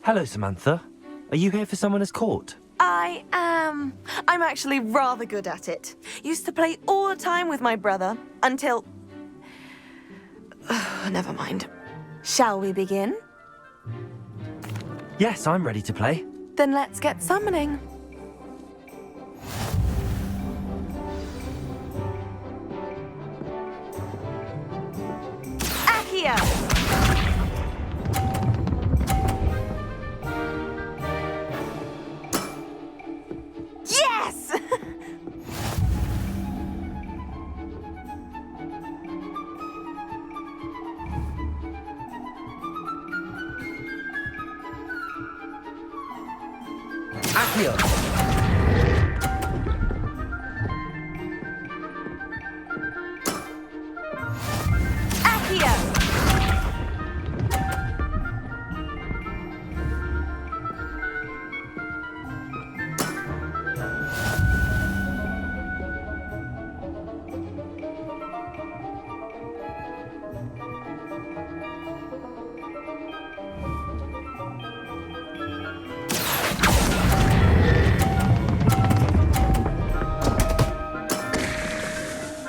Hello, Samantha. Are you here for Summoner's Court? I am. I'm actually rather good at it. Used to play all the time with my brother until... Never mind. Shall we begin? Yes, I'm ready to play. Then let's get summoning. Accio! Yes! Accio! Accio!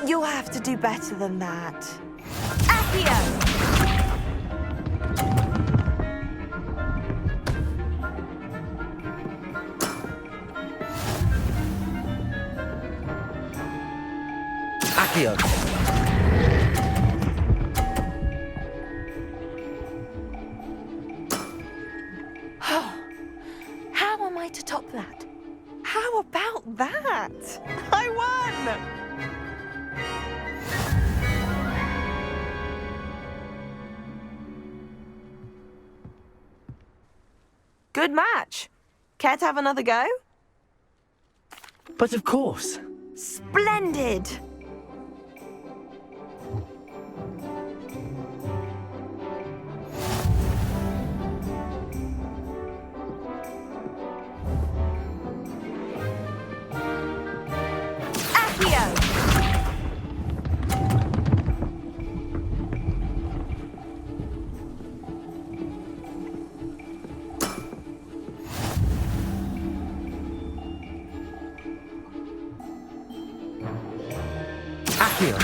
You'll have to do better than that. Accio! Accio! How am I to top that? How about that? I won! Good match. Care to have another go? But of course. Splendid! Accio! Accio!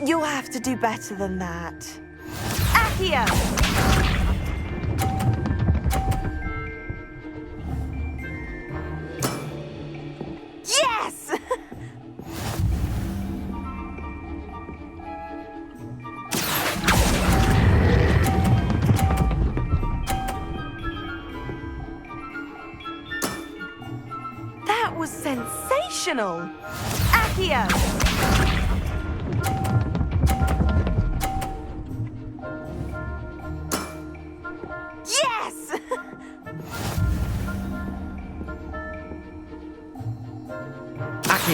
You'll have to do better than that. Accio! Yes! That was sensational! Accio!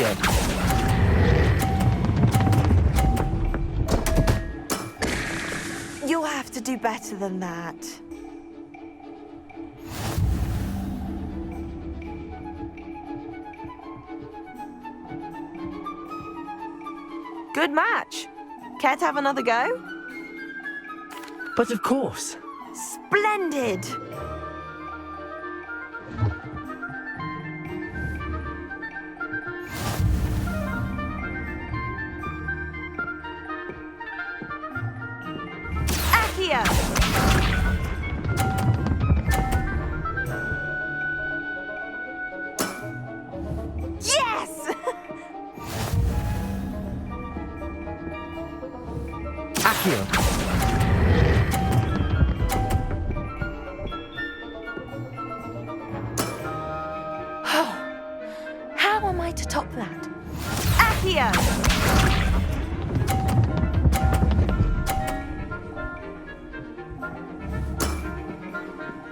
Accio. You'll have to do better than that. Good match. Care to have another go? But of course. Splendid! Accio! Yes! Accio. How am I to top that? Accio!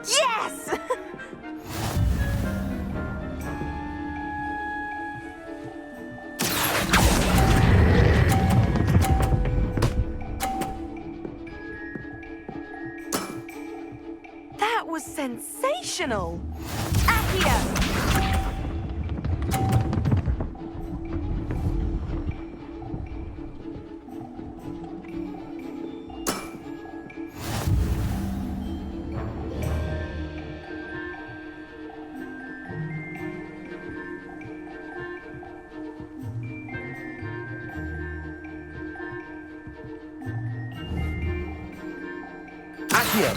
Yes! That was sensational! Accio! Accio.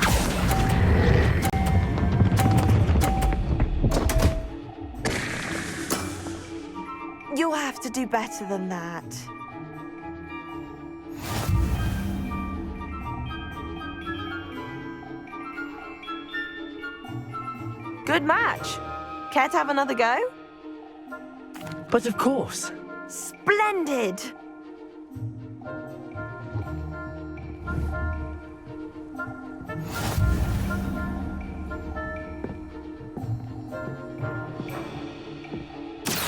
You'll have to do better than that. Good match. Care to have another go? But of course. Splendid!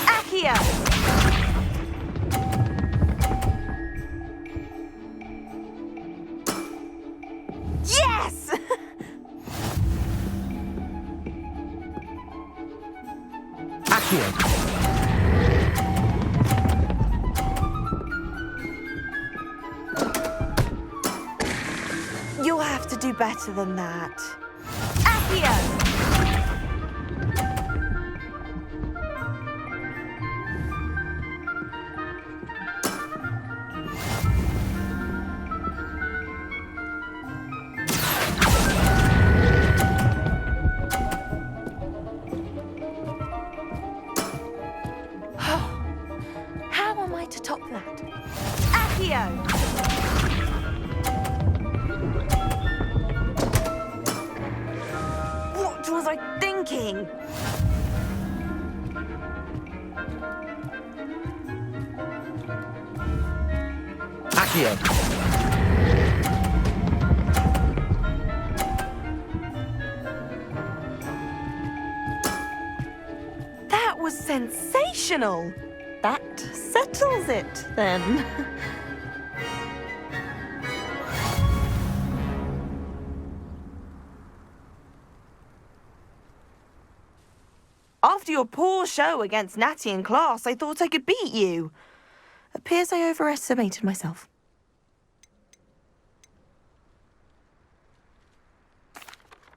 Accio! Yes! Accio. You'll have to do better than that. Accio! How am I to top that? Accio! What was I thinking? Accio. That was sensational. That settles it, then. After your poor show against Natty in class, I thought I could beat you. Appears I overestimated myself.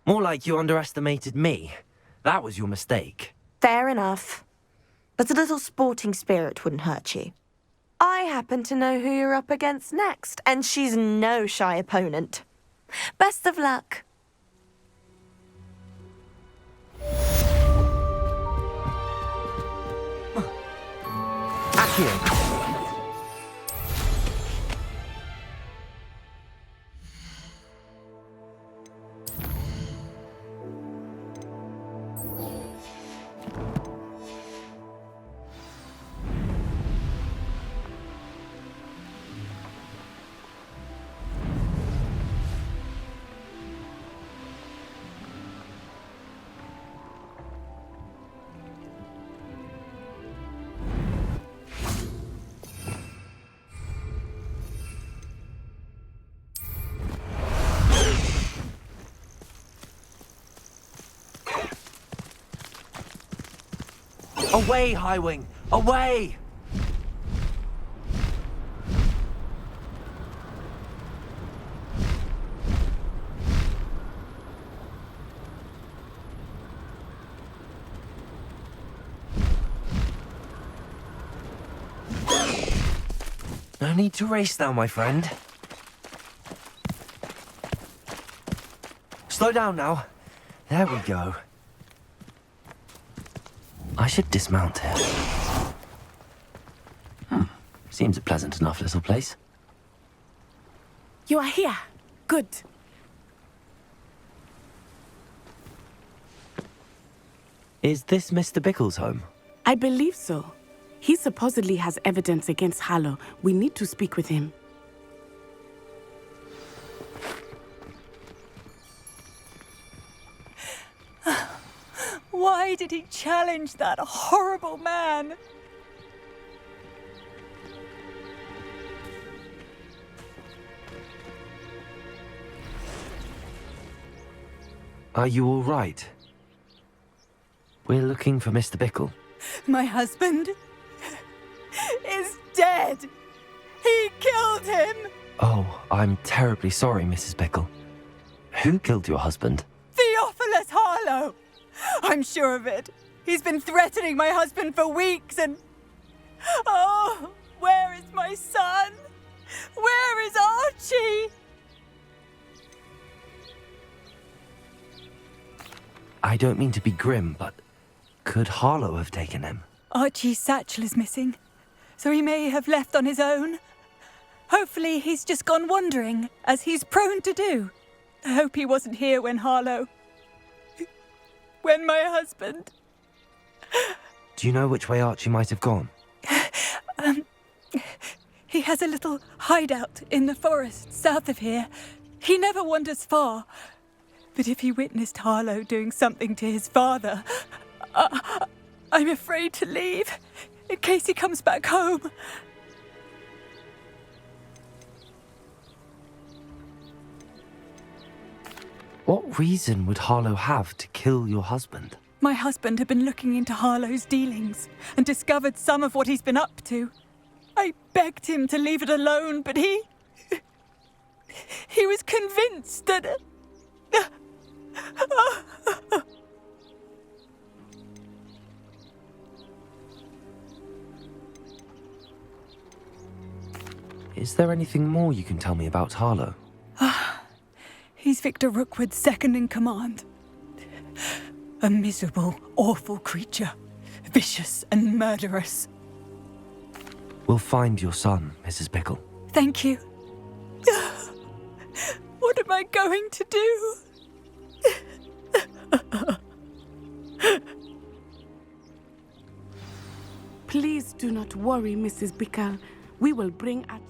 More like you underestimated me. That was your mistake. Fair enough. But a little sporting spirit wouldn't hurt you. I happen to know who you're up against next, and she's no shy opponent. Best of luck. Accio. Away, Highwing! Away! No need to race now, my friend. Slow down now. There we go. I should dismount here. Seems a pleasant enough little place. You are here. Good. Is this Mr. Bickle's home? I believe so. He supposedly has evidence against Harlow. We need to speak with him. Why did he challenge that horrible man? Are you all right? We're looking for Mr. Bickle. My husband is dead. He killed him. Oh, I'm terribly sorry, Mrs. Bickle. Who killed your husband? Theophilus Harlow. I'm sure of it. He's been threatening my husband for weeks and... Oh, where is my son? Where is Archie? I don't mean to be grim, but could Harlow have taken him? Archie's satchel is missing, so he may have left on his own. Hopefully he's just gone wandering, as he's prone to do. I hope he wasn't here when my husband... Do you know which way Archie might have gone? He has a little hideout in the forest south of here. He never wanders far. But if he witnessed Harlow doing something to his father, I'm afraid to leave, in case he comes back home. What reason would Harlow have to kill your husband? My husband had been looking into Harlow's dealings and discovered some of what he's been up to. I begged him to leave it alone, but he was convinced that... Is there anything more you can tell me about Harlow? He's Victor Rookwood's second in command. A miserable, awful creature. Vicious and murderous. We'll find your son, Mrs. Bickle. Thank you. What am I going to do? Please do not worry, Mrs. Bickle. We will bring Archie.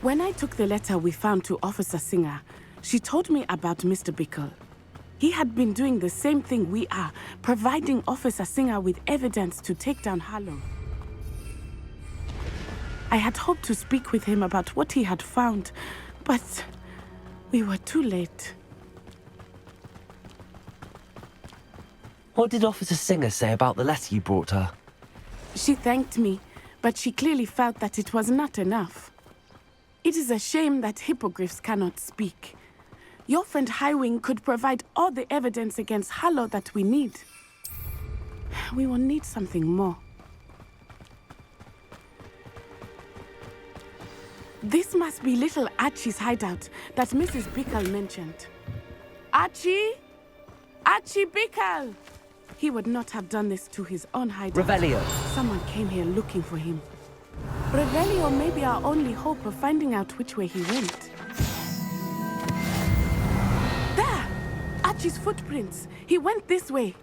When I took the letter we found to Officer Singer, she told me about Mr. Bickle. He had been doing the same thing we are, providing Officer Singer with evidence to take down Harlow. I had hoped to speak with him about what he had found, but we were too late. What did Officer Singer say about the letter you brought her? She thanked me, but she clearly felt that it was not enough. It is a shame that hippogriffs cannot speak. Your friend Highwing could provide all the evidence against Harlow that we need. We will need something more. This must be little Archie's hideout that Mrs. Bickle mentioned. Archie? Archie Bickle! He would not have done this to his own hideout. Revelio. Someone came here looking for him. Revelio may be our only hope of finding out which way he went. There! Archie's footprints. He went this way.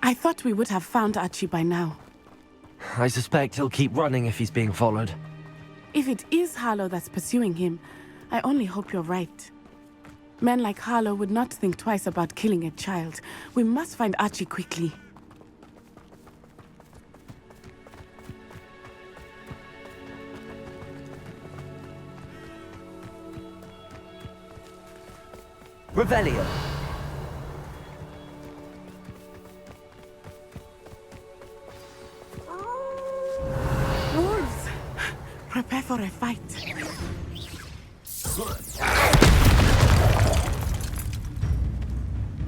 I thought we would have found Archie by now. I suspect he'll keep running if he's being followed. If it is Harlow that's pursuing him, I only hope you're right. Men like Harlow would not think twice about killing a child. We must find Archie quickly. Revelio! Wolves! Prepare for a fight.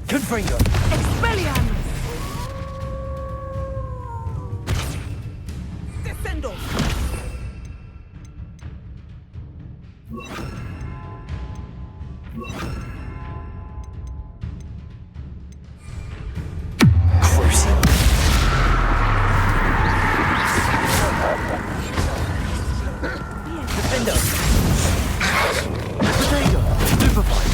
Confringo! Expelliarmus! Descendo! Crucible! Defendo! Potato! Stupefy!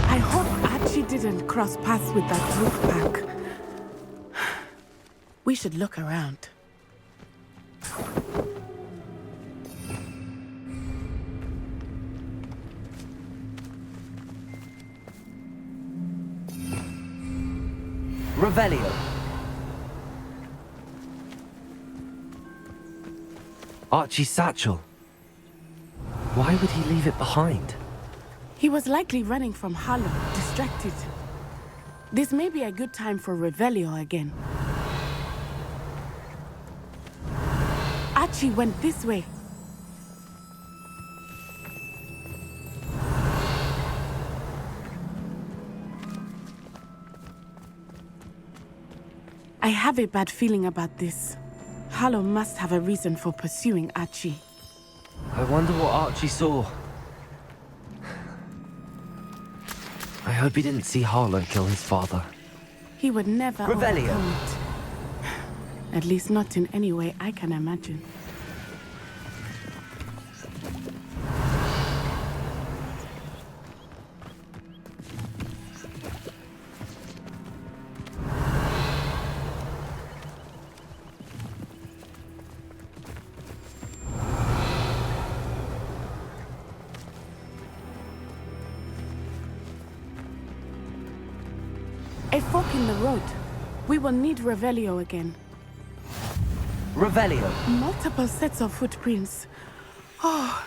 I hope Archie didn't cross paths with that wolf pack. We should look around. Revelio! Archie's satchel. Why would he leave it behind? He was likely running from Harlow, distracted. This may be a good time for Revelio again. Archie went this way. I have a bad feeling about this. Harlow must have a reason for pursuing Archie. I wonder what Archie saw. I hope he didn't see Harlow kill his father. He would never Revelio. overcome it. At least not in any way I can imagine. A fork in the road. We will need Revelio again. Revelio! Multiple sets of footprints. Oh,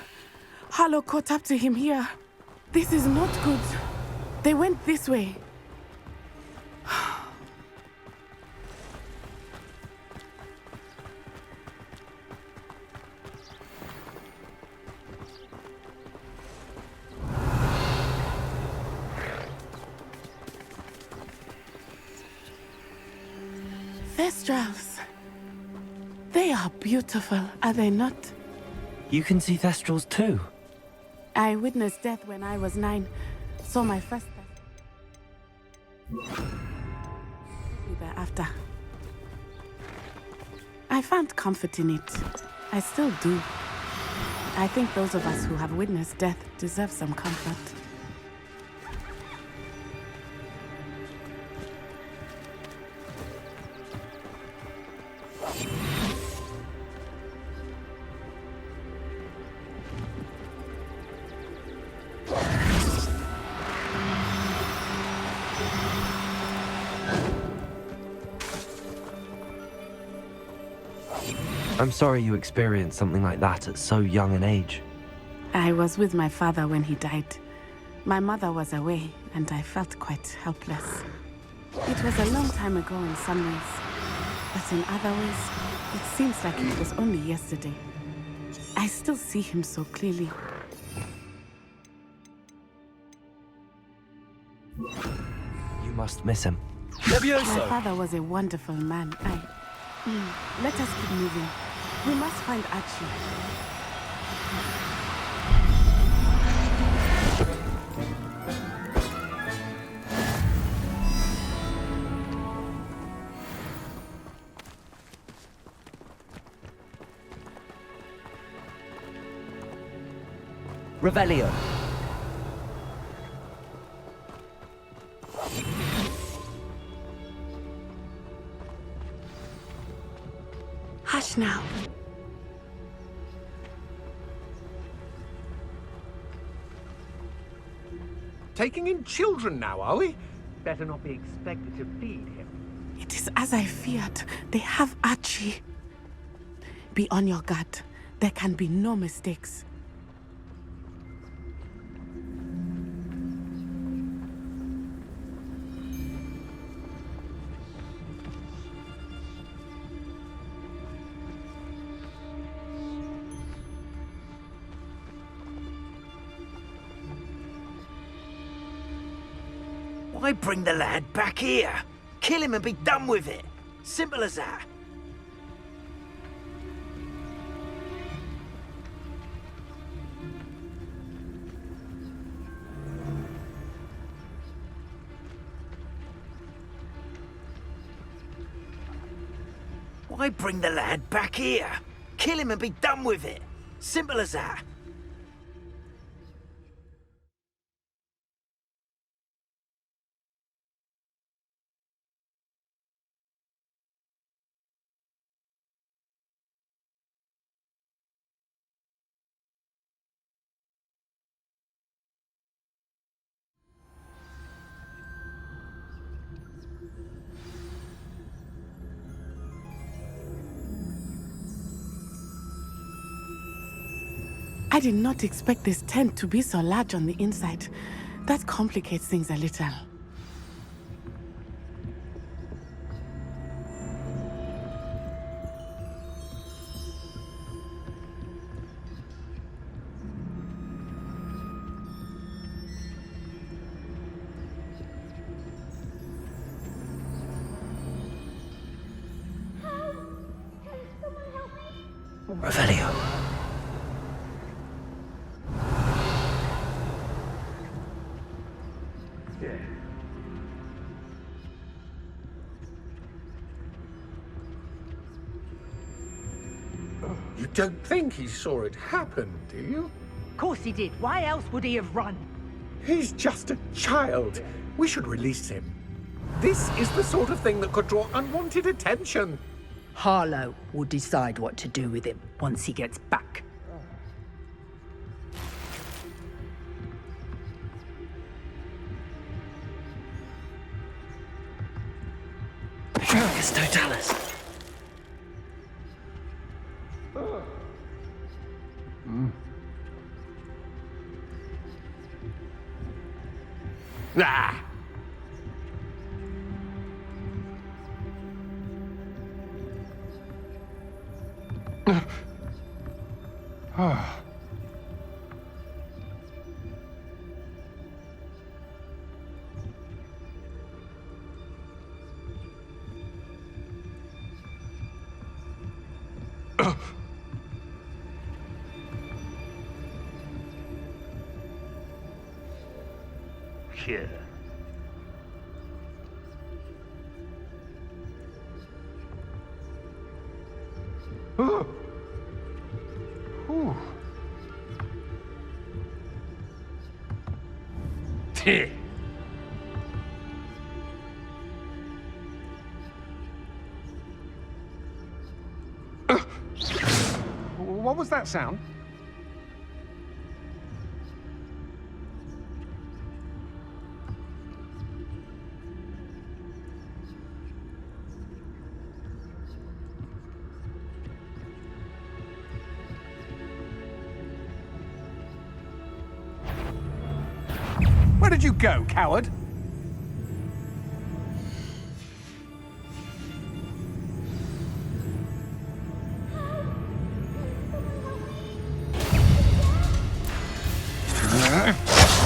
Harlow caught up to him here. This is not good. They went this way. Thestrals. They are beautiful, are they not? You can see Thestrals too. I witnessed death when I was 9. Saw my first death. Thereafter. I found comfort in it. I still do. I think those of us who have witnessed death deserve some comfort. I'm sorry you experienced something like that at so young an age. I was with my father when he died. My mother was away, and I felt quite helpless. It was a long time ago in some ways, but in other ways, it seems like it was only yesterday. I still see him so clearly. You must miss him. My father was a wonderful man. Let us keep moving. We must find Archie. Revelio. Hush now. Taking in children now, are we? Better not be expected to feed him. It is as I feared. They have Archie. Be on your guard. There can be no mistakes. Why bring the lad back here? Kill him and be done with it. Simple as that. Why bring the lad back here? Kill him and be done with it. Simple as that. I did not expect this tent to be so large on the inside. That complicates things a little. Revelio. You don't think he saw it happen, do you? Of course he did. Why else would he have run? He's just a child. We should release him. This is the sort of thing that could draw unwanted attention. Harlow will decide what to do with him once he gets back. It's Totalis. Ah! Here. What was that sound? Where did you go, coward?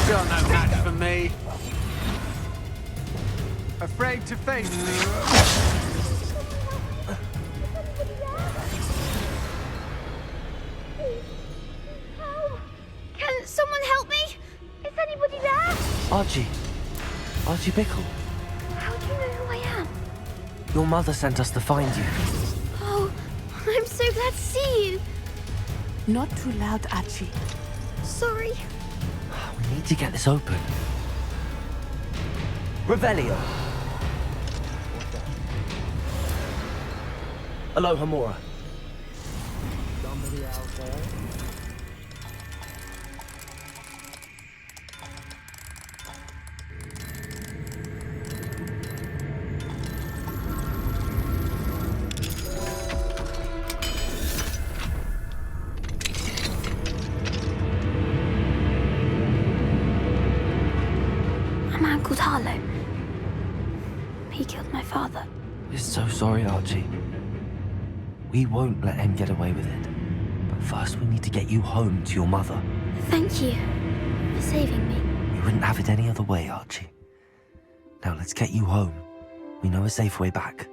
Still no match for me. Afraid to face me. Can someone help me? Is anybody there? Archie. Archie Bickle. How do you know who I am? Your mother sent us to find you. Oh, I'm so glad to see you. Not too loud, Archie. Sorry. We need to get this open. Revelio. Aloha Mora. Somebody out there? A man called Harlow. He killed my father. We're so sorry, Archie. We won't let him get away with it. But first we need to get you home to your mother. Thank you for saving me. We wouldn't have it any other way, Archie. Now let's get you home. We know a safe way back.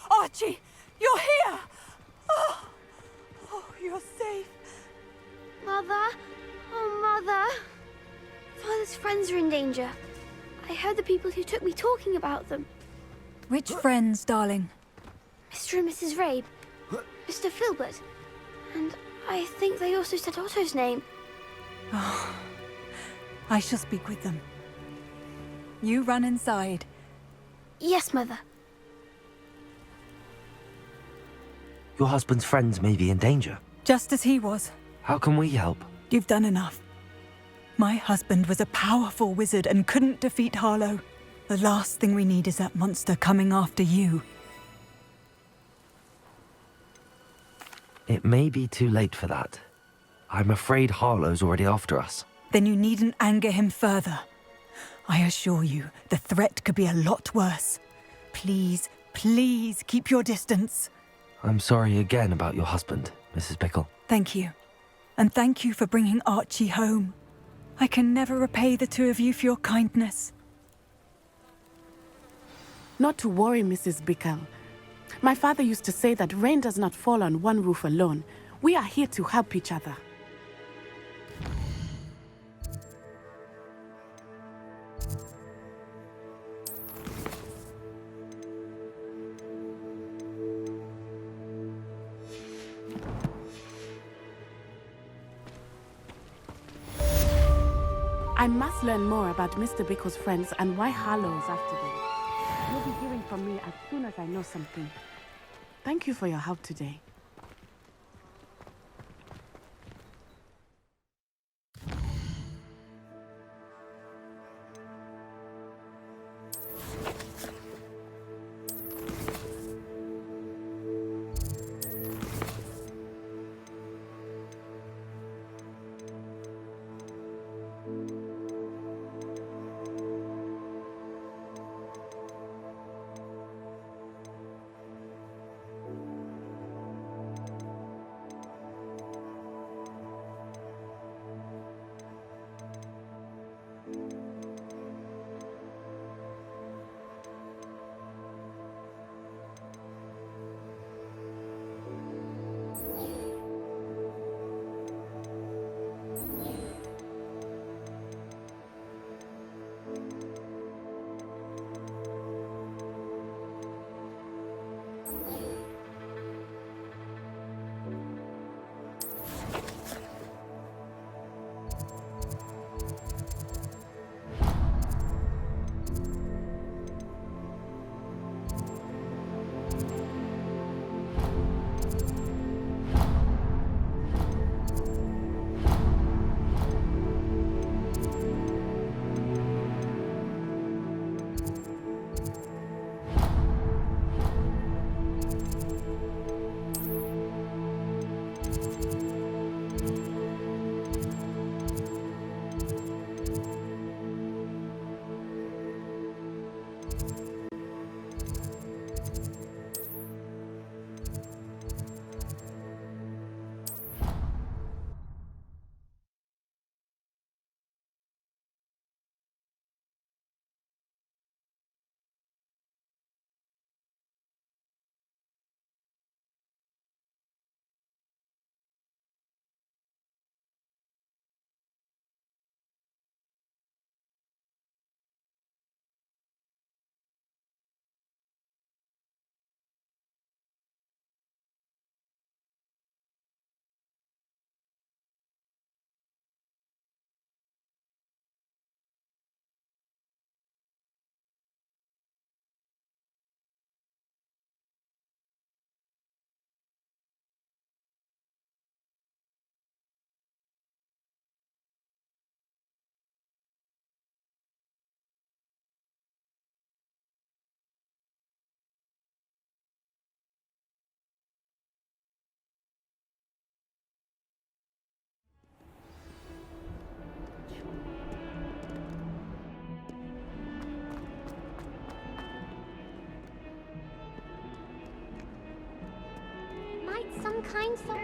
Archie, you're here! Oh, you're safe. Mother? Oh, Mother. Father's friends are in danger. I heard the people who took me talking about them. Which friends, darling? Mr. and Mrs. Rabe. Mr. Filbert. And I think they also said Otto's name. Oh, I shall speak with them. You run inside. Yes, Mother. Your husband's friends may be in danger. Just as he was. How can we help? You've done enough. My husband was a powerful wizard and couldn't defeat Harlow. The last thing we need is that monster coming after you. It may be too late for that. I'm afraid Harlow's already after us. Then you needn't anger him further. I assure you, the threat could be a lot worse. Please, please keep your distance. I'm sorry again about your husband, Mrs. Pickle. Thank you. And thank you for bringing Archie home. I can never repay the two of you for your kindness. Not to worry, Mrs. Bickle. My father used to say that rain does not fall on one roof alone. We are here to help each other. I must learn more about Mr. Bickle's friends and why Harlow is after them. You'll be hearing from me as soon as I know something. Thank you for your help today. kind soul.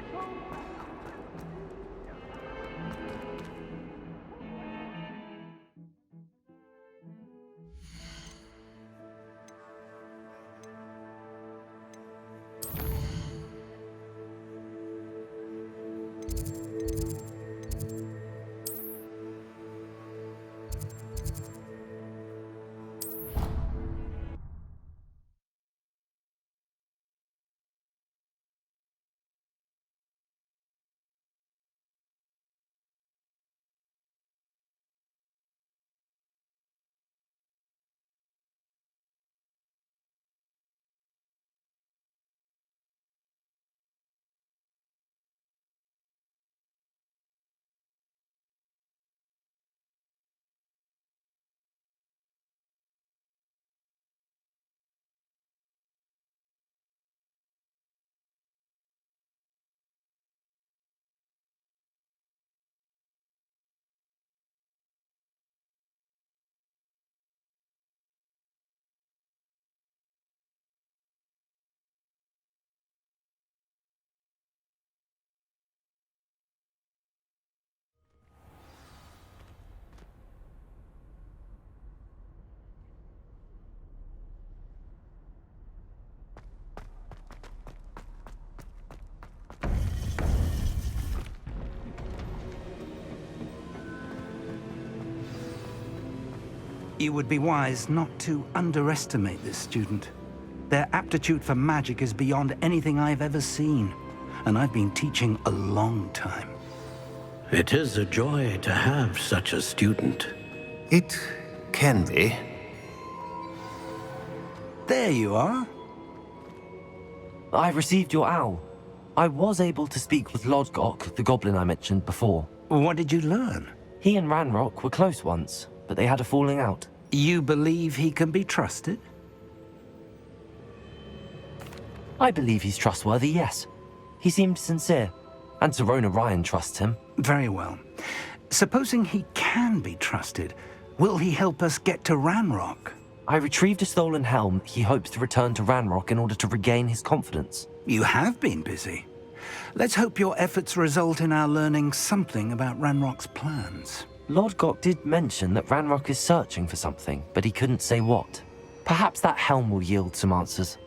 You would be wise not to underestimate this student. Their aptitude for magic is beyond anything I've ever seen, and I've been teaching a long time. It is a joy to have such a student. It can be. There you are. I received your owl. I was able to speak with Lodgok, the goblin I mentioned before. What did you learn? He and Ranrock were close once, but they had a falling out. You believe he can be trusted? I believe he's trustworthy, yes. He seemed sincere, and Serona Ryan trusts him. Very well. Supposing he can be trusted, will he help us get to Ranrock? I retrieved a stolen helm he hopes to return to Ranrock in order to regain his confidence. You have been busy. Let's hope your efforts result in our learning something about Ranrock's plans. Lodgok did mention that Ranrock is searching for something, but he couldn't say what. Perhaps that helm will yield some answers.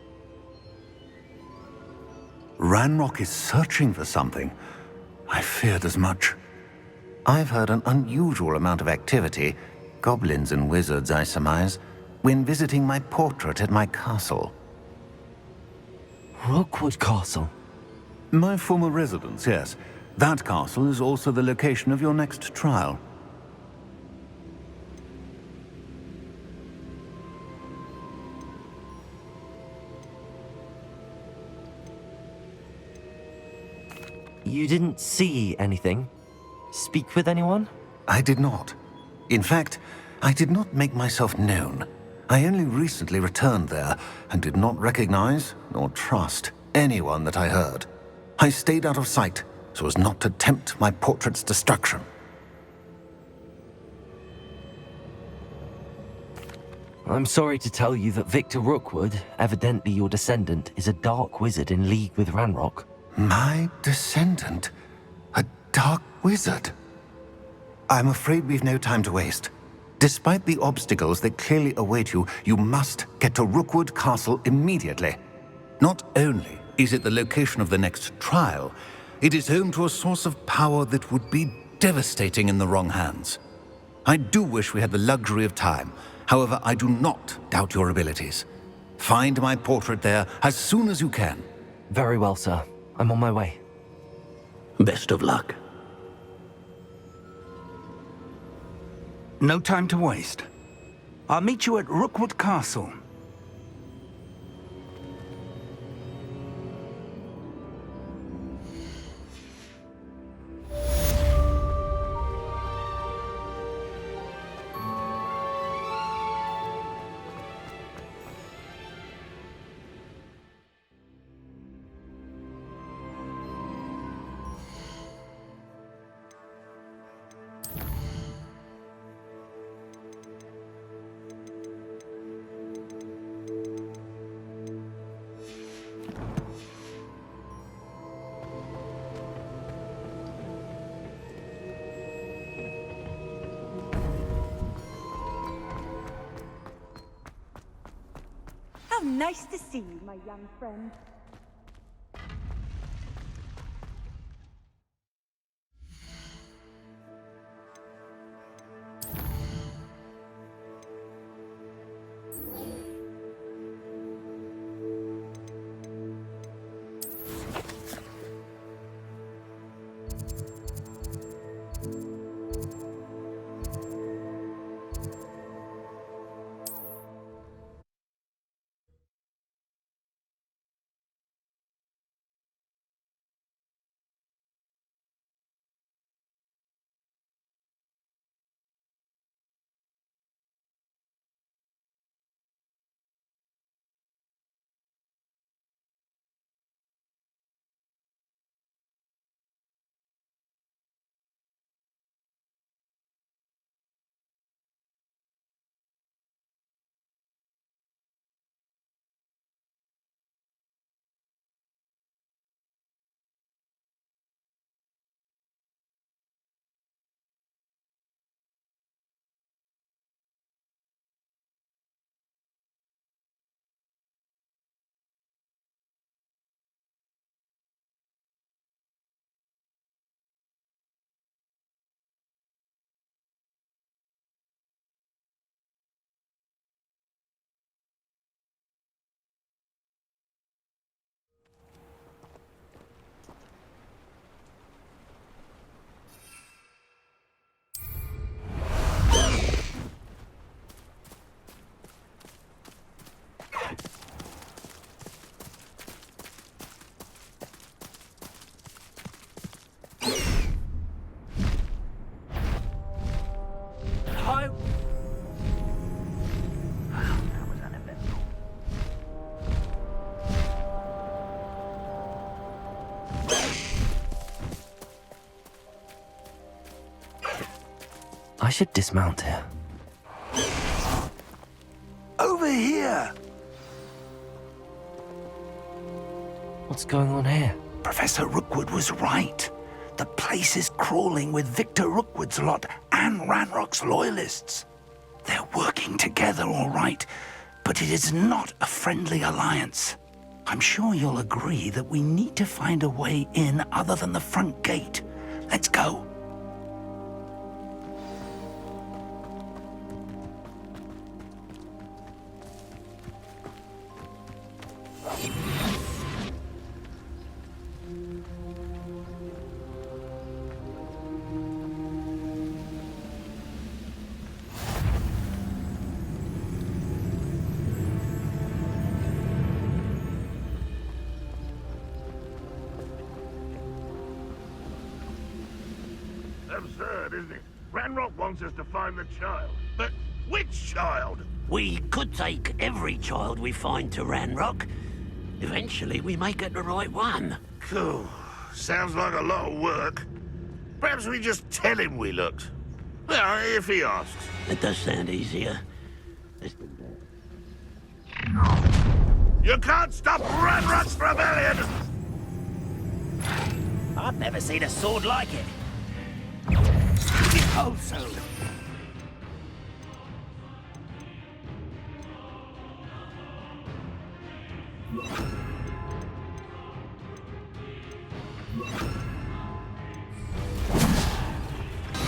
Ranrock is searching for something. I feared as much. I've heard an unusual amount of activity, goblins and wizards, I surmise, when visiting my portrait at my castle. Rookwood Castle? My former residence, yes. That castle is also the location of your next trial. You didn't see anything? Speak with anyone? I did not. In fact, I did not make myself known. I only recently returned there and did not recognize nor trust anyone that I heard. I stayed out of sight so as not to tempt my portrait's destruction. I'm sorry to tell you that Victor Rookwood, evidently your descendant, is a dark wizard in league with Ranrock. My descendant? A dark wizard? I'm afraid we've no time to waste. Despite the obstacles that clearly await you, you must get to Rookwood Castle immediately. Not only is it the location of the next trial, it is home to a source of power that would be devastating in the wrong hands. I do wish we had the luxury of time. However, I do not doubt your abilities. Find my portrait there as soon as you can. Very well, sir. I'm on my way. Best of luck. No time to waste. I'll meet you at Rookwood Castle. How nice to see you, my young friend. I should dismount here. Over here! What's going on here? Professor Rookwood was right. The place is crawling with Victor Rookwood's lot and Ranrock's loyalists. They're working together, all right, but it is not a friendly alliance. I'm sure you'll agree that we need to find a way in other than the front gate. Let's go. Absurd, isn't it? Ranrock wants us to find the child. But which child? We could take every child we find to Ranrock. Eventually, we may get the right one. Cool. Sounds like a lot of work. Perhaps we just tell him we looked. Well, if he asks. It does sound easier. You can't stop Ranrock's rebellion! I've never seen a sword like it. Oh, so.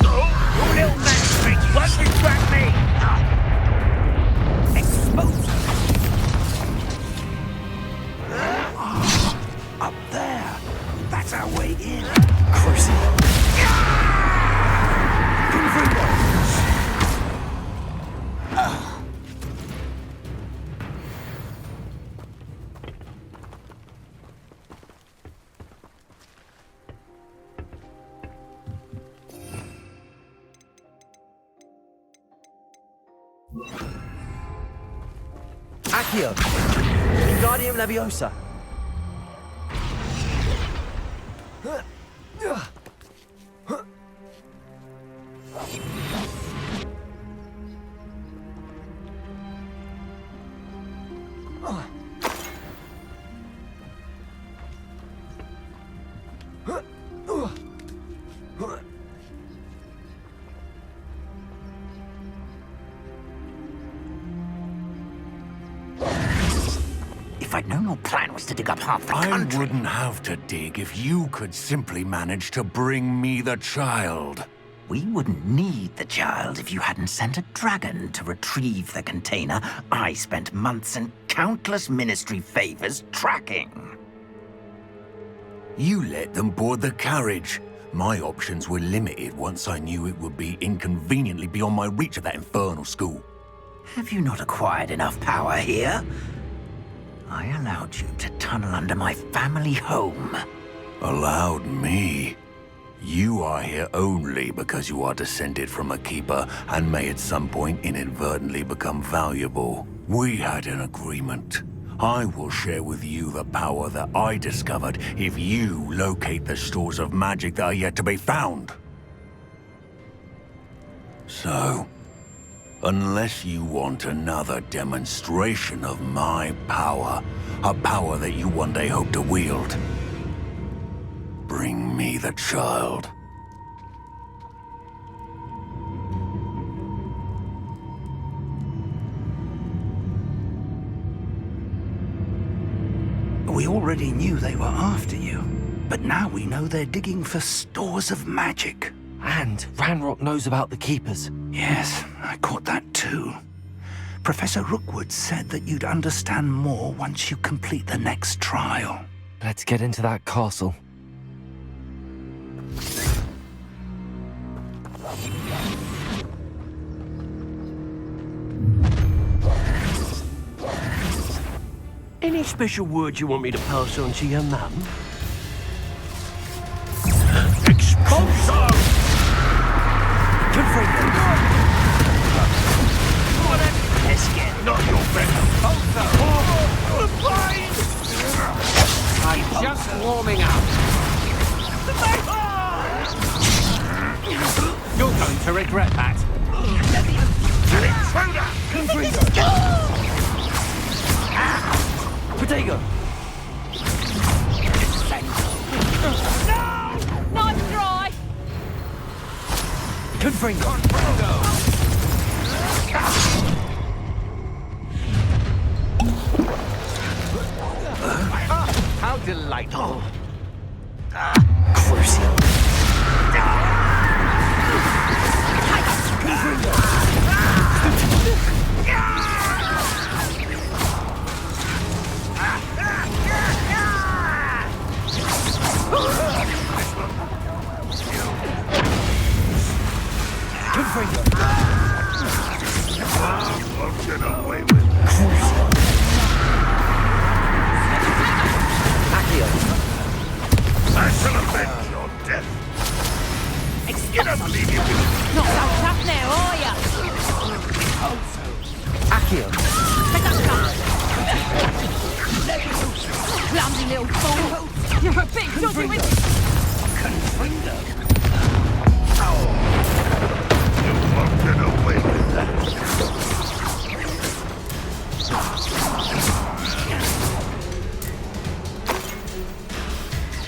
Oh, you little man, won't distract me! Expose Up there. That's our way in. Cruising. Accio! Wingardium Leviosa! If I'd known your plan was to dig up half the country... I wouldn't have to dig if you could simply manage to bring me the child. We wouldn't need the child if you hadn't sent a dragon to retrieve the container I spent months and countless ministry favors tracking. You let them board the carriage. My options were limited once I knew it would be inconveniently beyond my reach of that infernal school. Have you not acquired enough power here? I allowed you to tunnel under my family home. Allowed me? You are here only because you are descended from a keeper and may at some point inadvertently become valuable. We had an agreement. I will share with you the power that I discovered if you locate the stores of magic that are yet to be found. So, unless you want another demonstration of my power, a power that you one day hope to wield, bring me the child. We already knew they were after you, but now we know they're digging for stores of magic. And Ranrock knows about the Keepers. Yes, I caught that too. Professor Rookwood said that you'd understand more once you complete the next trial. Let's get into that castle. Any special words you want me to pass on to your mum? Expulso! Confringo! Not your best. I'm just warming up. You're going to regret that. Protego! Knife dry! Confringo! How delightful. Crucial. I'll get away with it. I shall avenge your death. You don't believe you will. Not so tough now, are ya? Accio! Pick up that! Clumsy little fool! You're a big dodgy with You won't get away with that.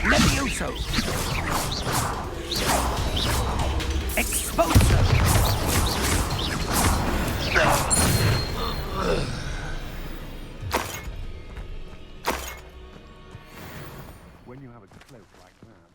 Levioso! Exposer! When you have a cloak like that,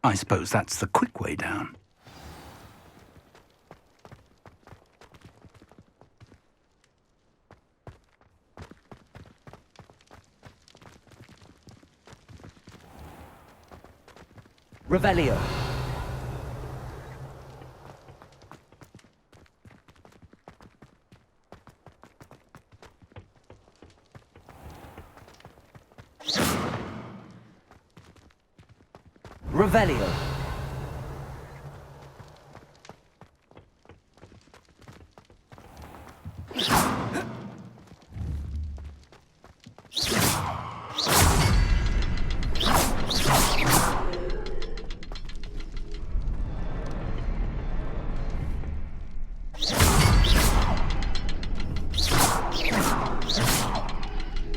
I suppose that's the quick way down. Revelio! Revelio.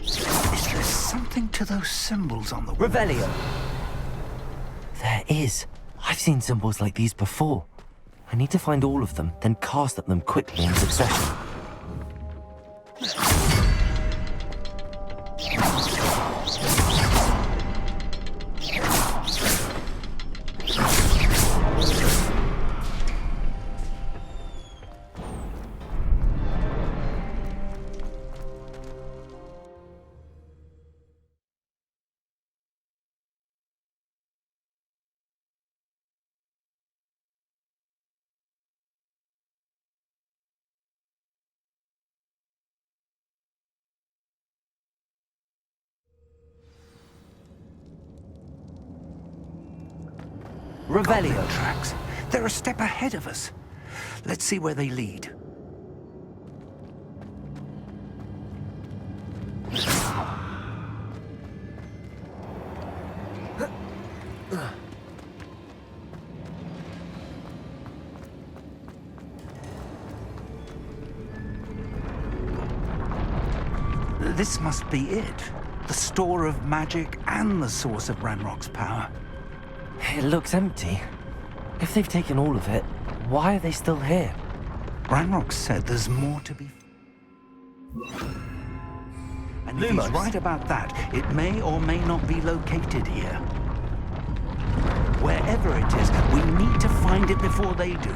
Is there something to those symbols on the wall? Revelio. There is. I've seen symbols like these before. I need to find all of them, then cast at them quickly in succession. Revelio. Goblin tracks. They're a step ahead of us. Let's see where they lead. This must be it. The store of magic and the source of Ranrock's power. It looks empty. If they've taken all of it, why are they still here? Ranrock said there's more to be... And if Lumos. he's right about that, it may or may not be located here. Wherever it is, we need to find it before they do.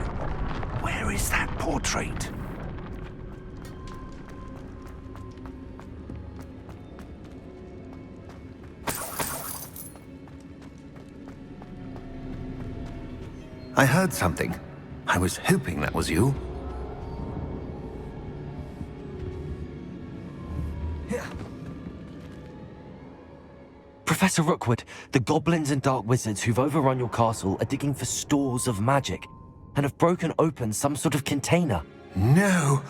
Where is that portrait? I heard something. I was hoping that was you. Professor Rookwood, the goblins and dark wizards who've overrun your castle are digging for stores of magic and have broken open some sort of container. No!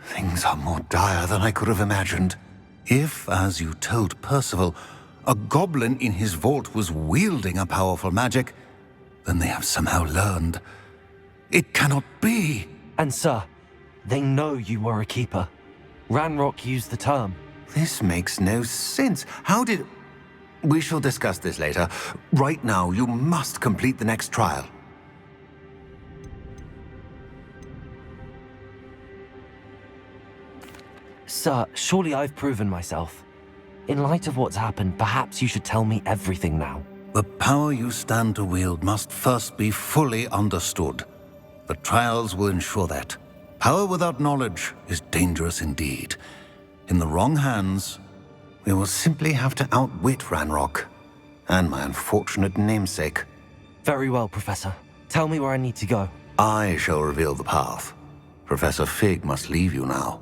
Things are more dire than I could have imagined. If, as you told Percival, a goblin in his vault was wielding a powerful magic, then they have somehow learned. It cannot be! And sir, they know you were a keeper. Ranrock used the term. This makes no sense. How did... We shall discuss this later. Right now, you must complete the next trial. Sir, surely I've proven myself. In light of what's happened, perhaps you should tell me everything now. The power you stand to wield must first be fully understood. The trials will ensure that. Power without knowledge is dangerous indeed. In the wrong hands, we will simply have to outwit Ranrock and my unfortunate namesake. Very well, Professor. Tell me where I need to go. I shall reveal the path. Professor Fig must leave you now.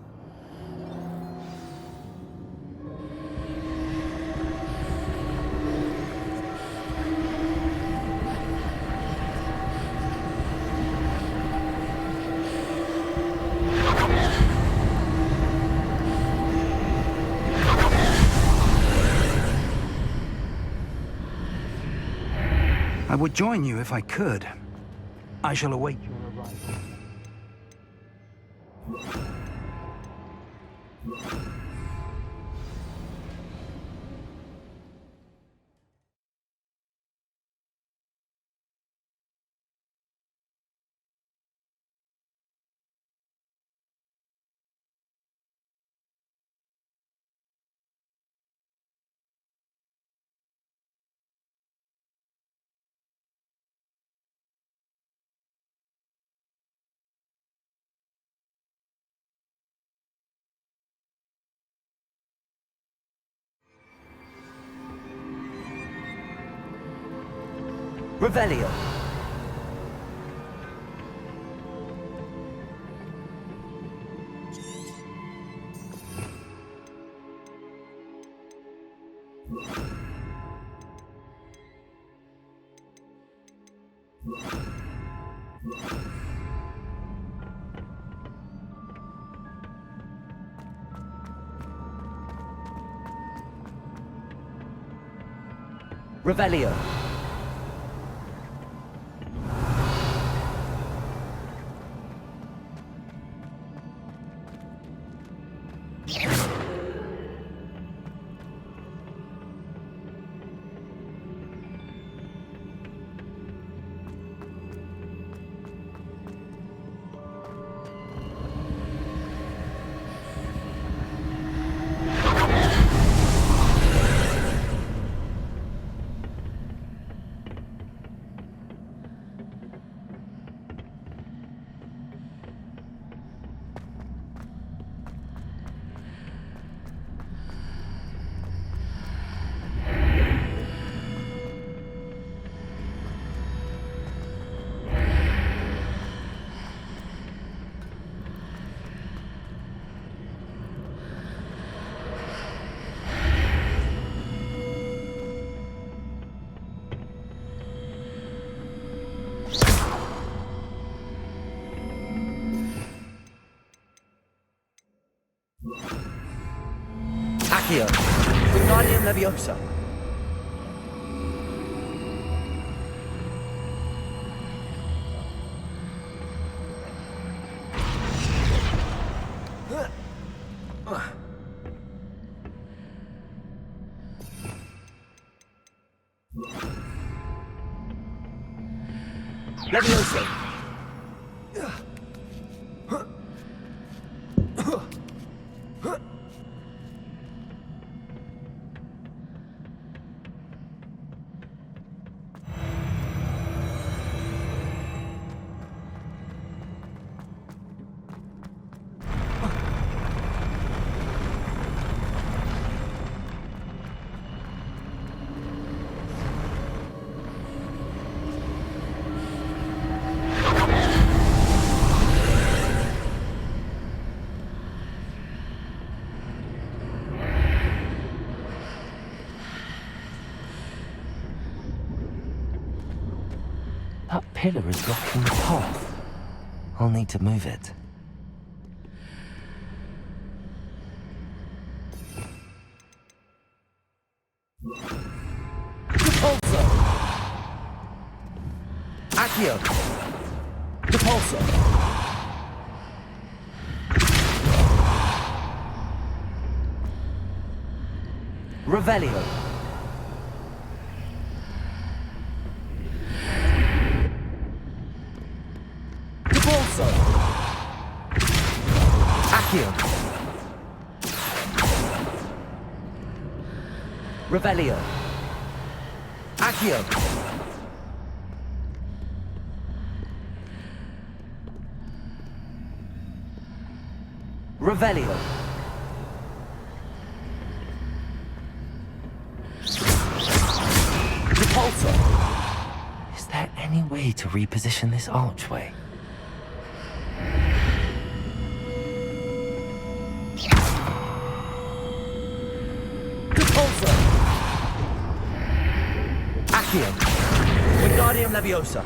I would join you if I could. I shall await your arrival. Revelio. Revelio. Accio. Wingardium Leviosa. Leviosa. That pillar is blocking the path. I'll need to move it. Repulsor! Accio! Repulsor! Revelio! Repulsor! Accio! Revelio! Accio! Revelio! Repulsor! Is there any way to reposition this archway? Repulsor! Accio! Wingardium Leviosa!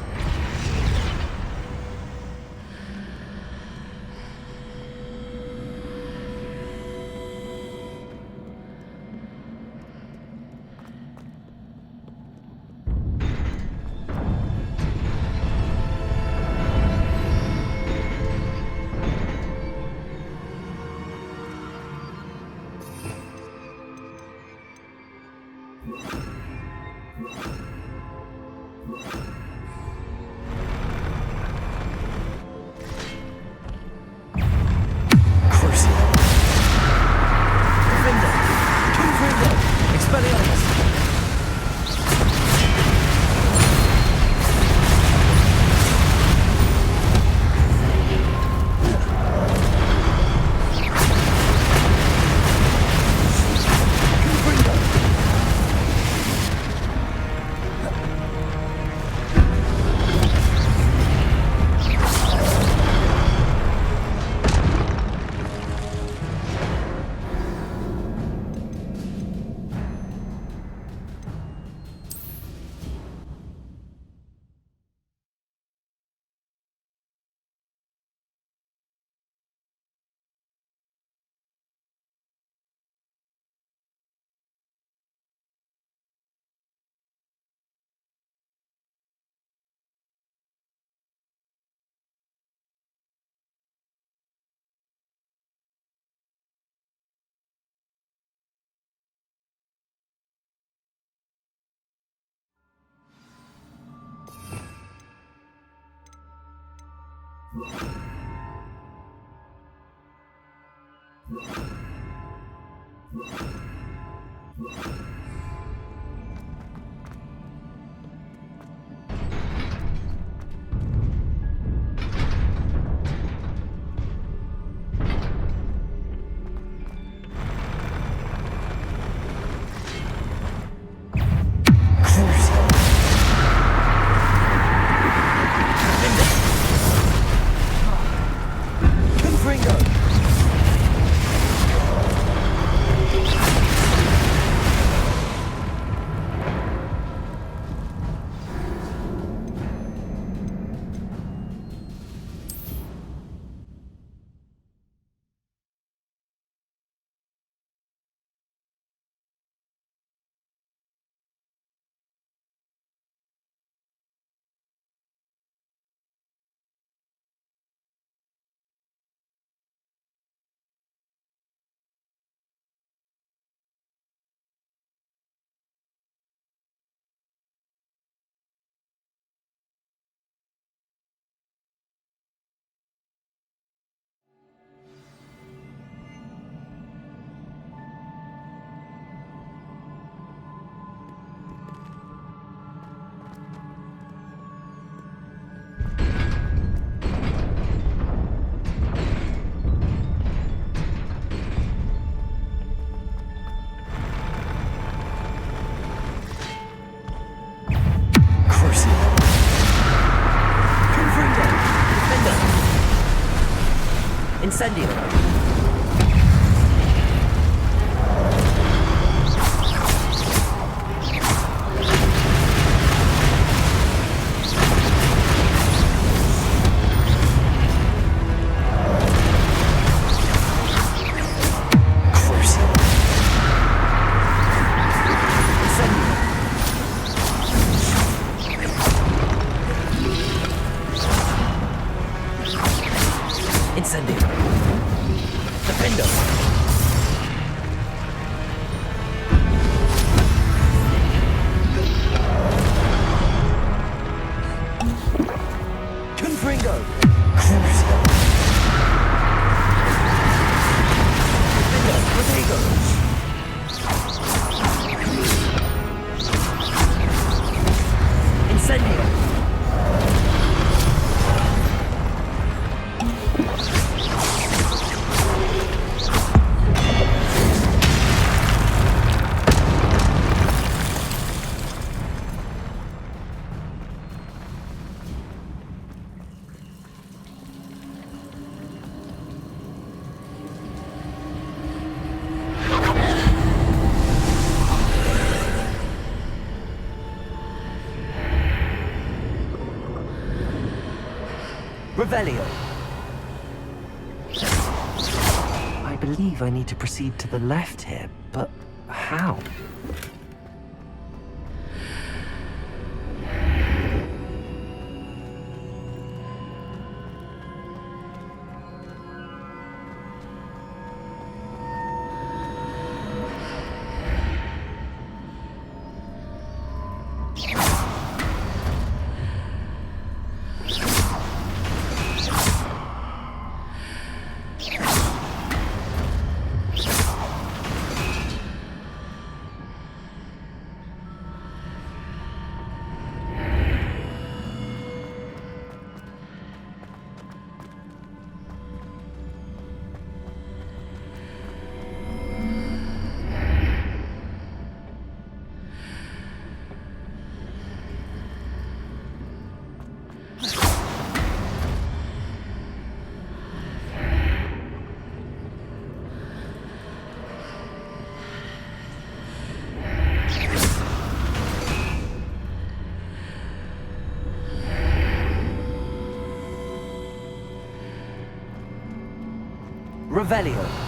Incendio. Incendio. Defendo. Confringo. Crucio. Defendo. Protego. Incendio. Revelio. I believe I need to proceed to the left here, but how? Revelio.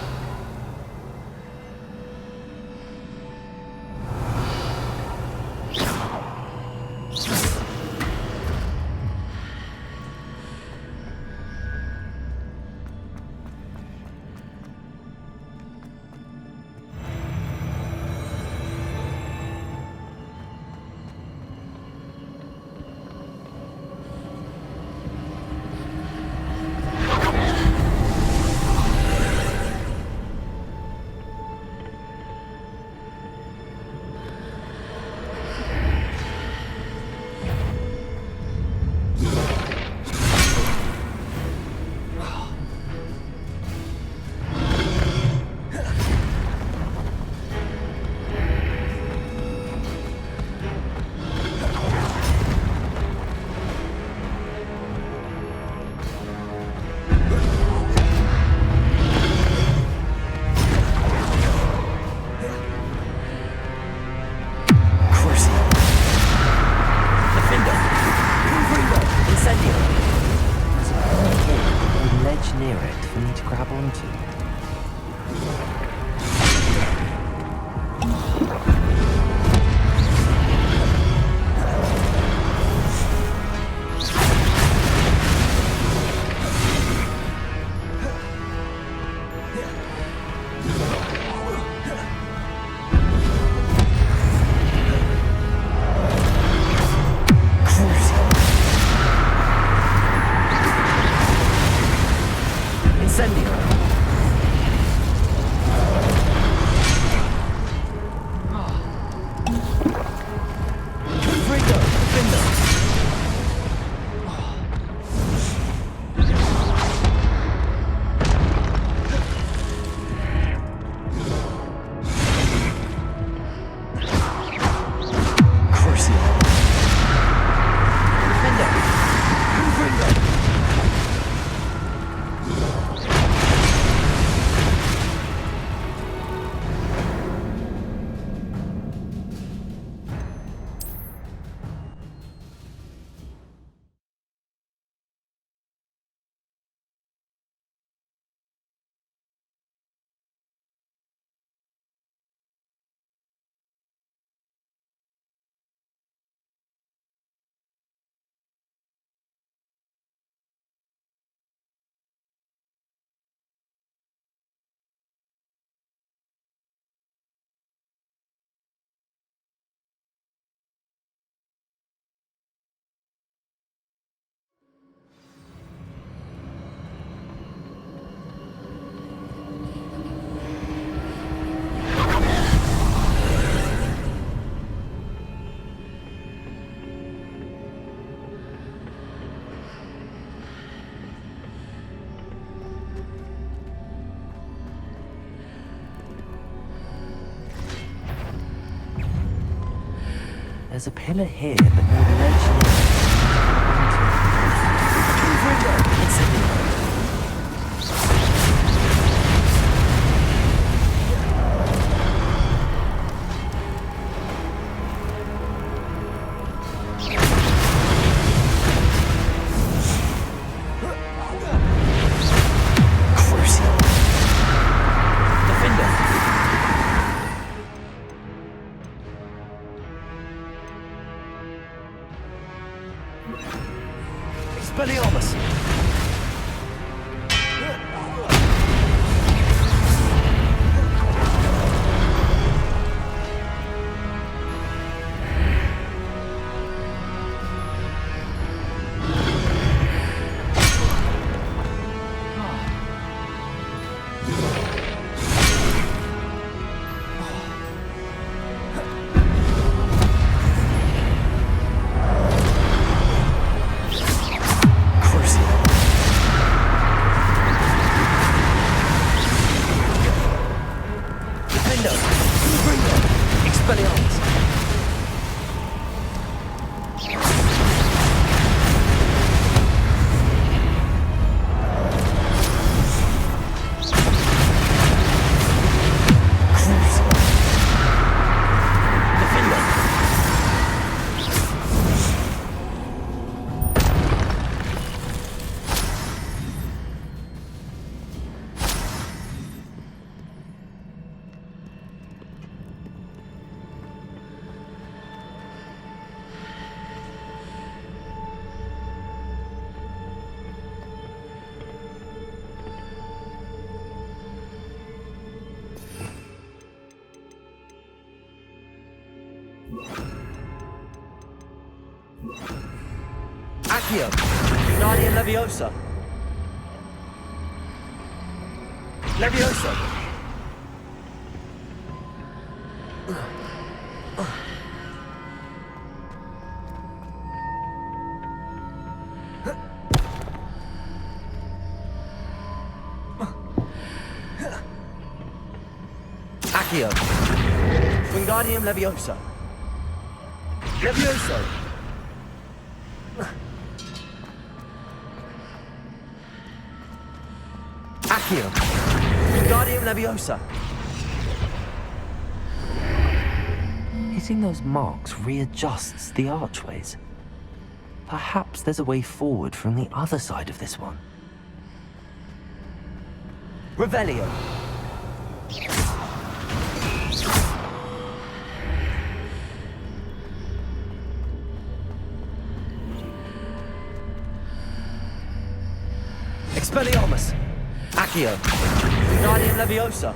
There's a pillar here, but no ledge near it. Incendio. Expelliarmus! Accio, Guardian Leviosa. Leviosa. Accio, Wingardium Leviosa. Leviosa. Accio, Wingardium Leviosa. Hitting those marks readjusts the archways. Perhaps there's a way forward from the other side of this one. Revelio. Expelliarmus. Accio. Wingardium Leviosa.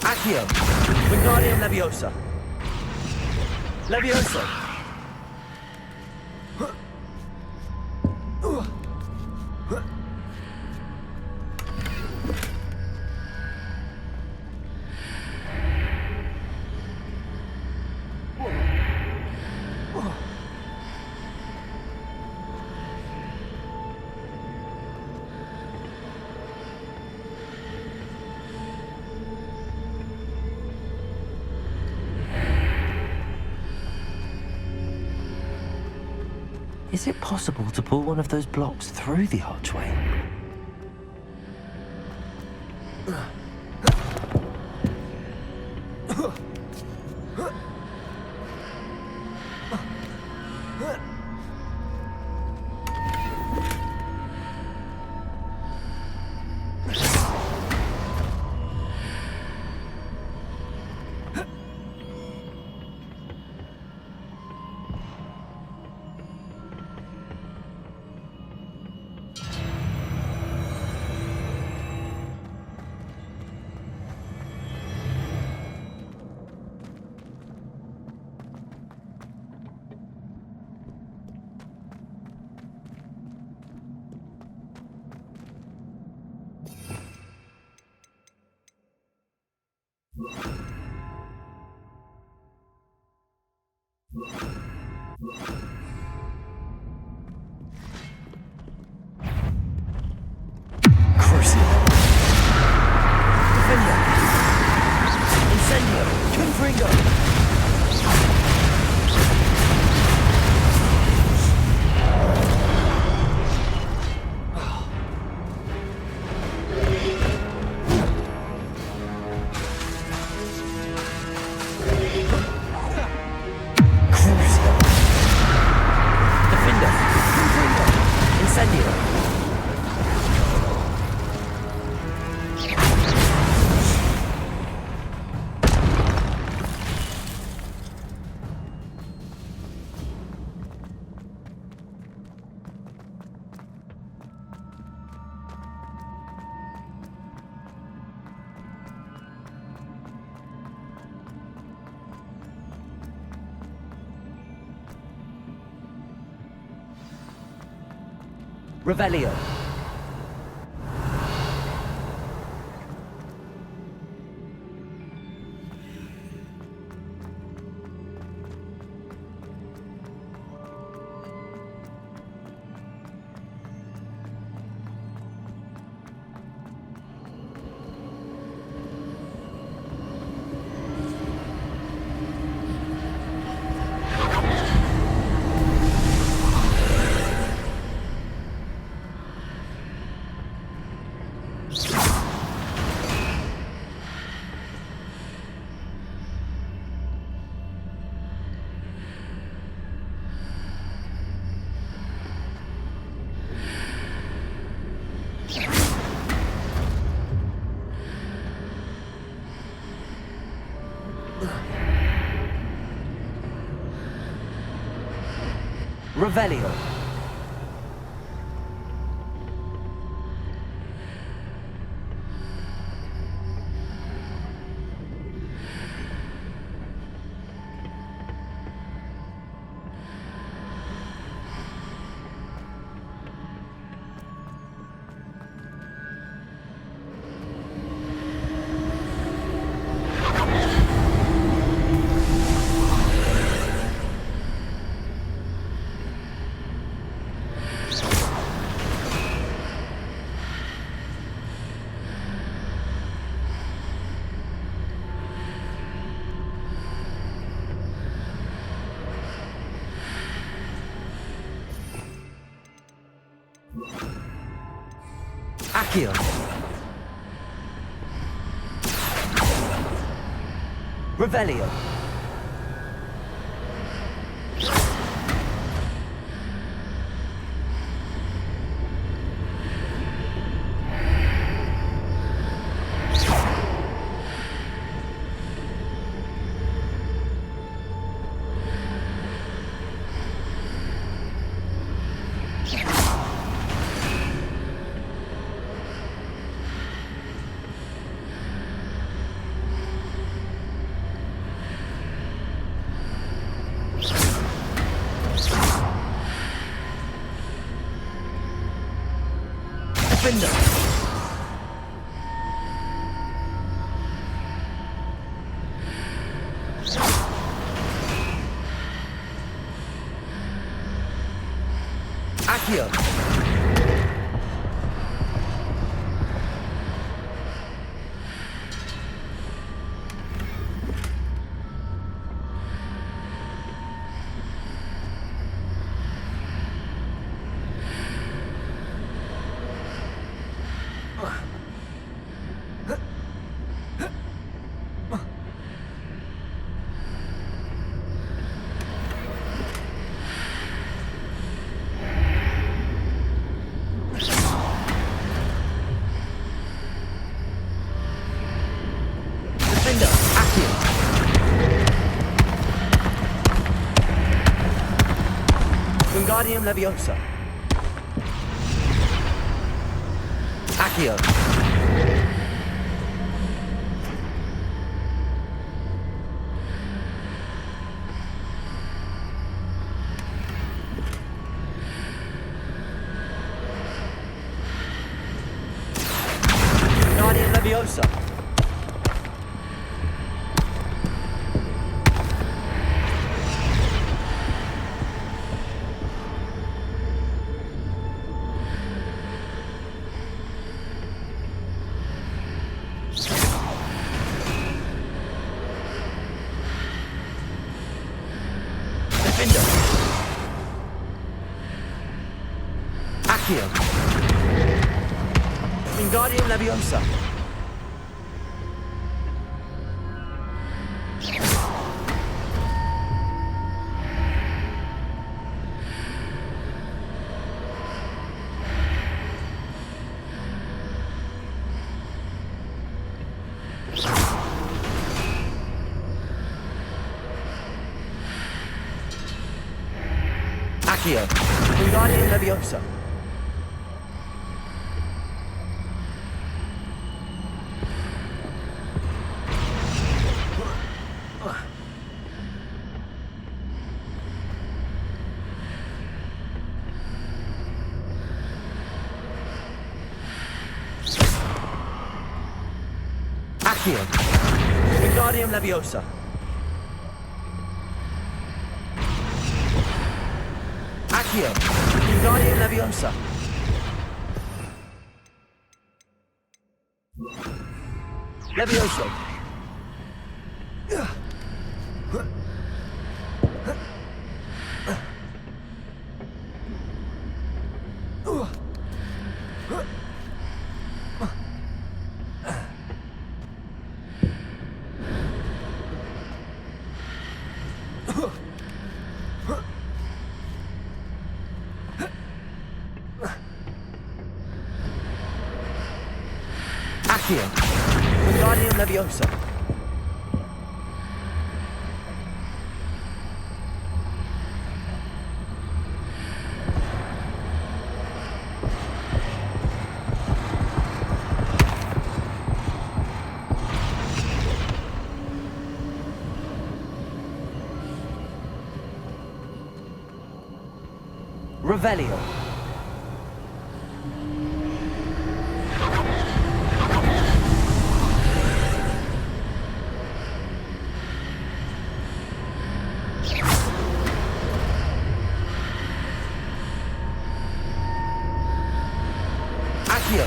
Accio. Wingardium Leviosa. Leviosa. Is it possible to pull one of those blocks through the archway? Incendio. Gringo! Revelio. Revelio. Accio. Revelio. Defender. Accio. Defender. Accio. Wingardium Leviosa. Accio. Wingardium Leviosa. Accio. Wingardium Leviosa. Accio. Wingardium Leviosa. Accio. Wingardium Leviosa. Accio. Wingardium Leviosa. Levioso. Accio. Wingardium Leviosa. Revelio. Accio.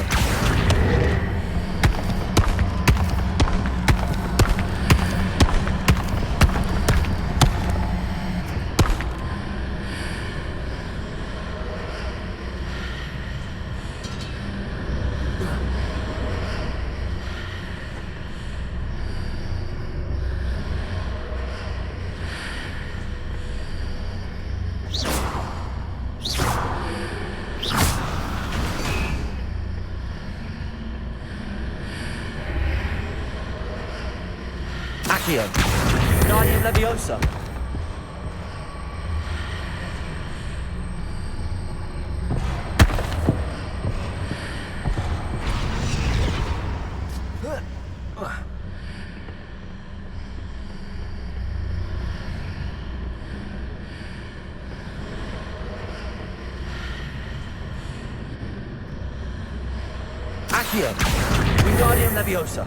Accio. Wingardium Leviosa. Accio. Wingardium Leviosa.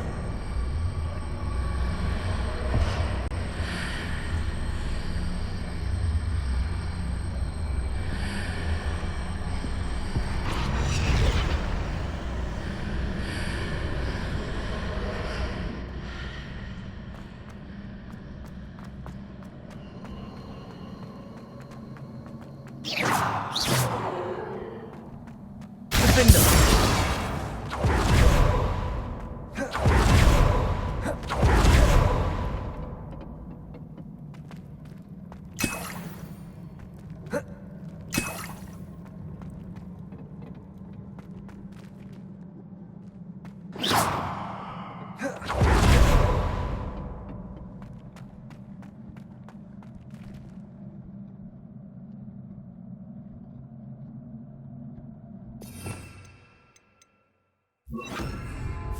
Defender.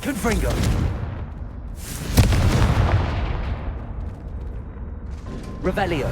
Confringo. Revelio.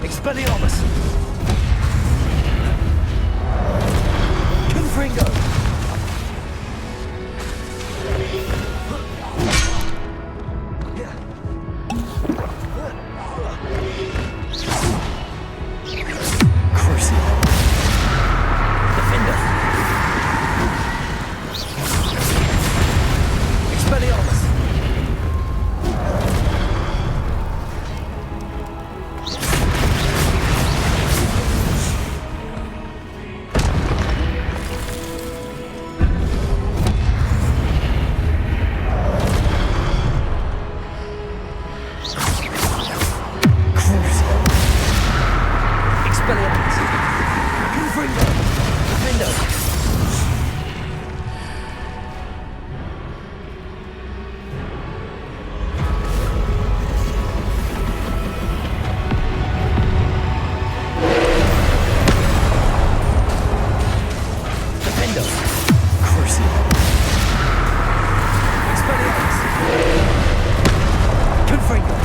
Expelliarmus! Confringo! Crucio! Defender! Expelliarmus! Expelliarmus! Confringo! Defender! Defender! Crucio! Expelliarmus! Confringo!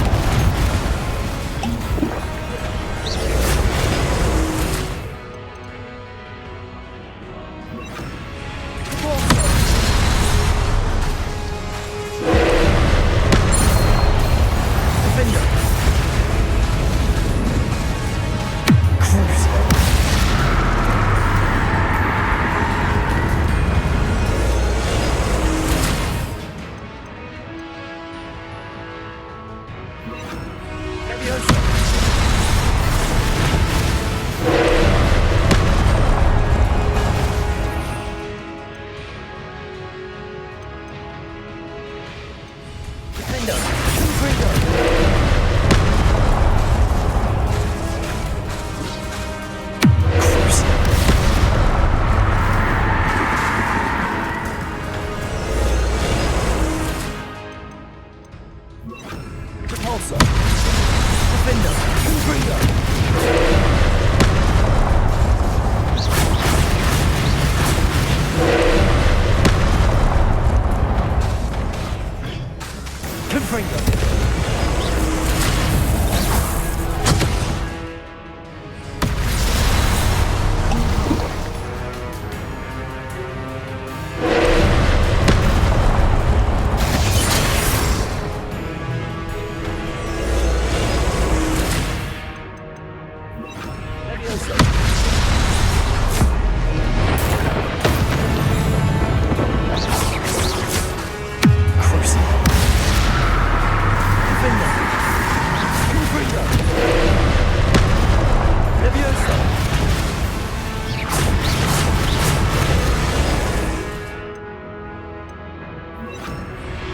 Defender! Crucio! Leviosa! Defender! Confringo! Crucio! Repulsor! Defender! Confringo! Confringo! Leviosa! Crucio! Defender! Confringo! Leviosa!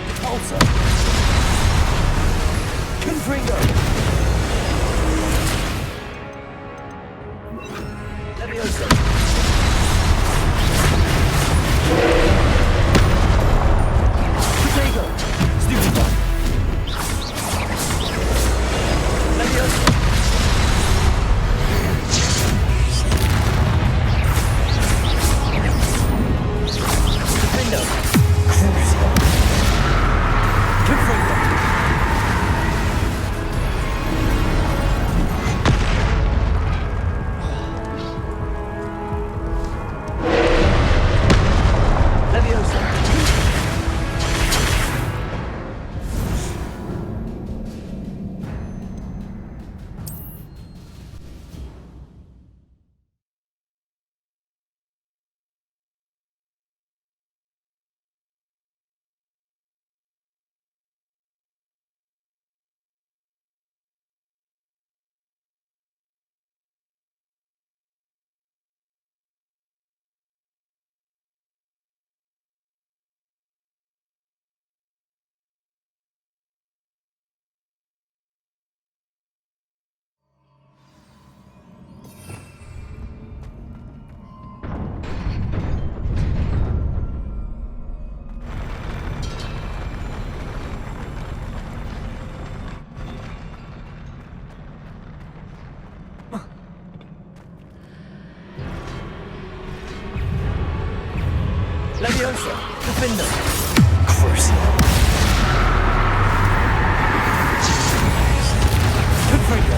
Repulsor! Confringo! Leviosa! Potato! Stupefy! Leviosa! Defender! Crucio! Confringo! Leviosa! Leviosa! Defender! Crucio! Confringo!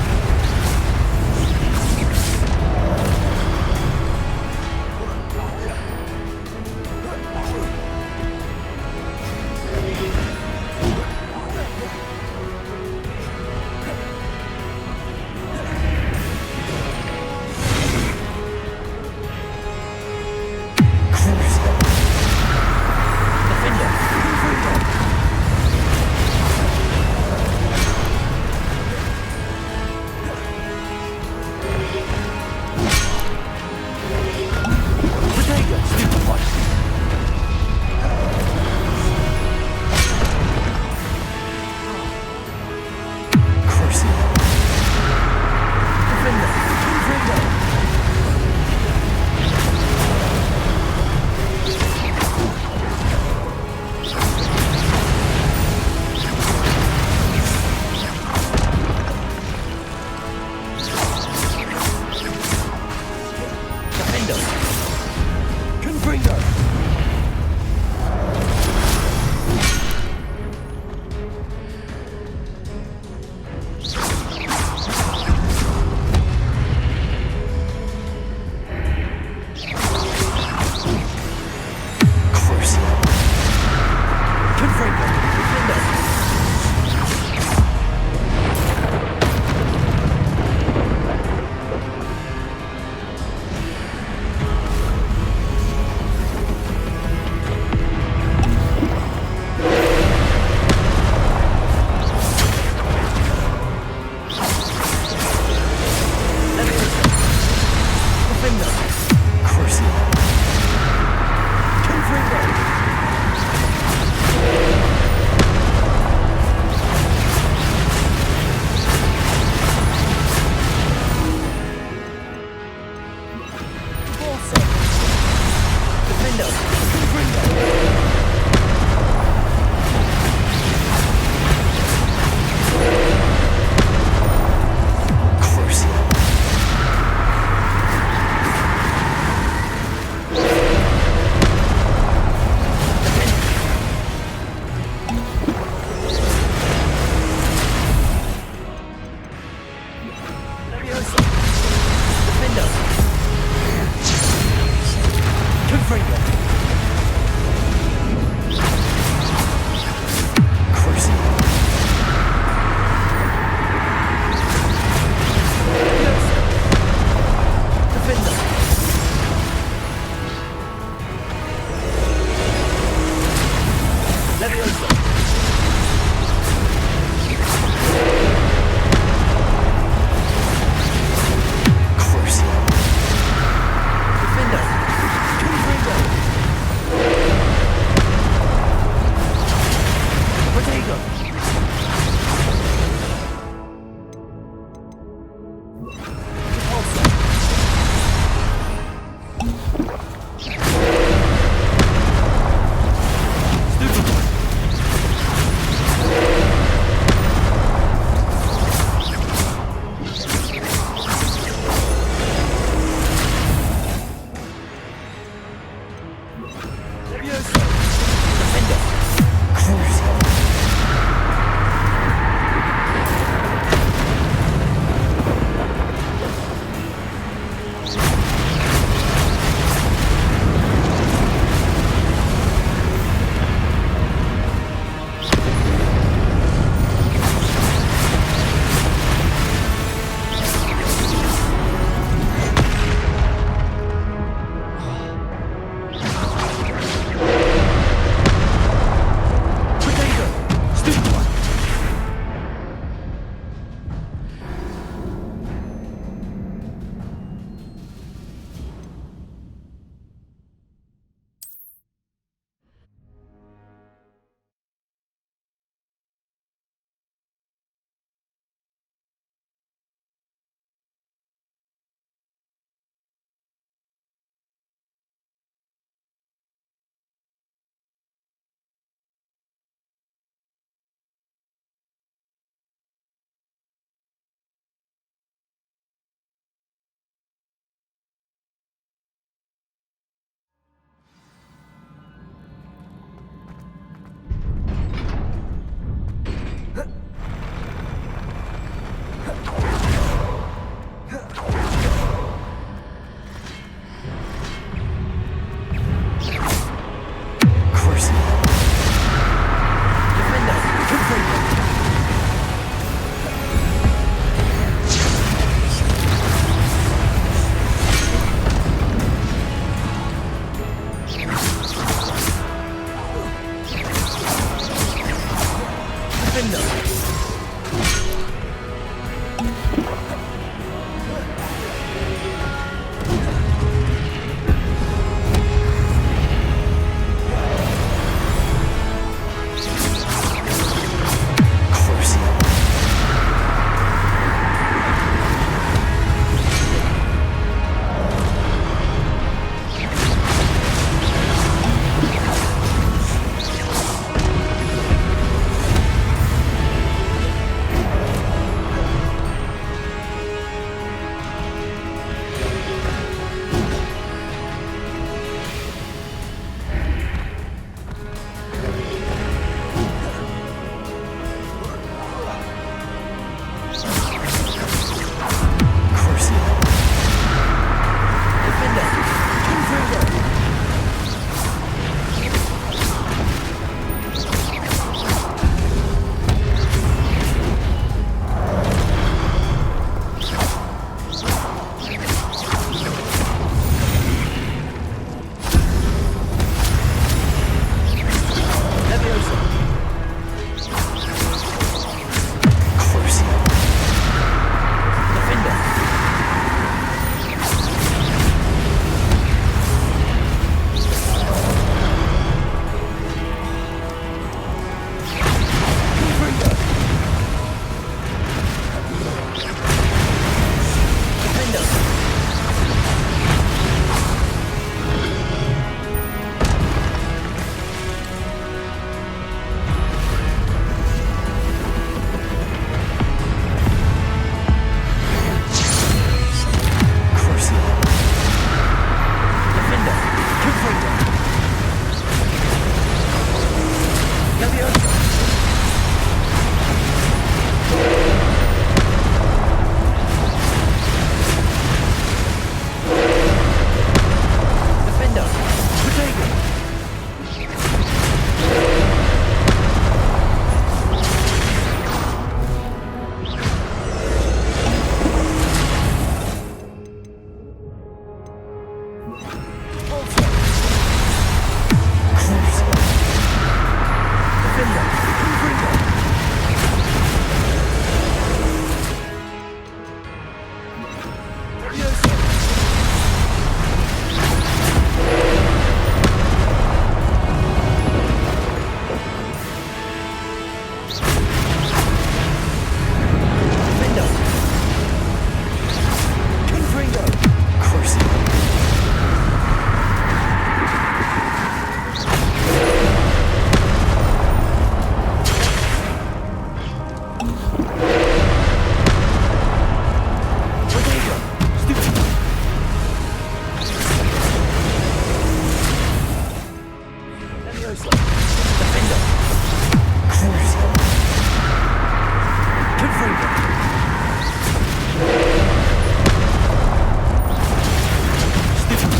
Stupid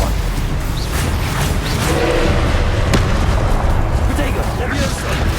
one. Protego, Levioso.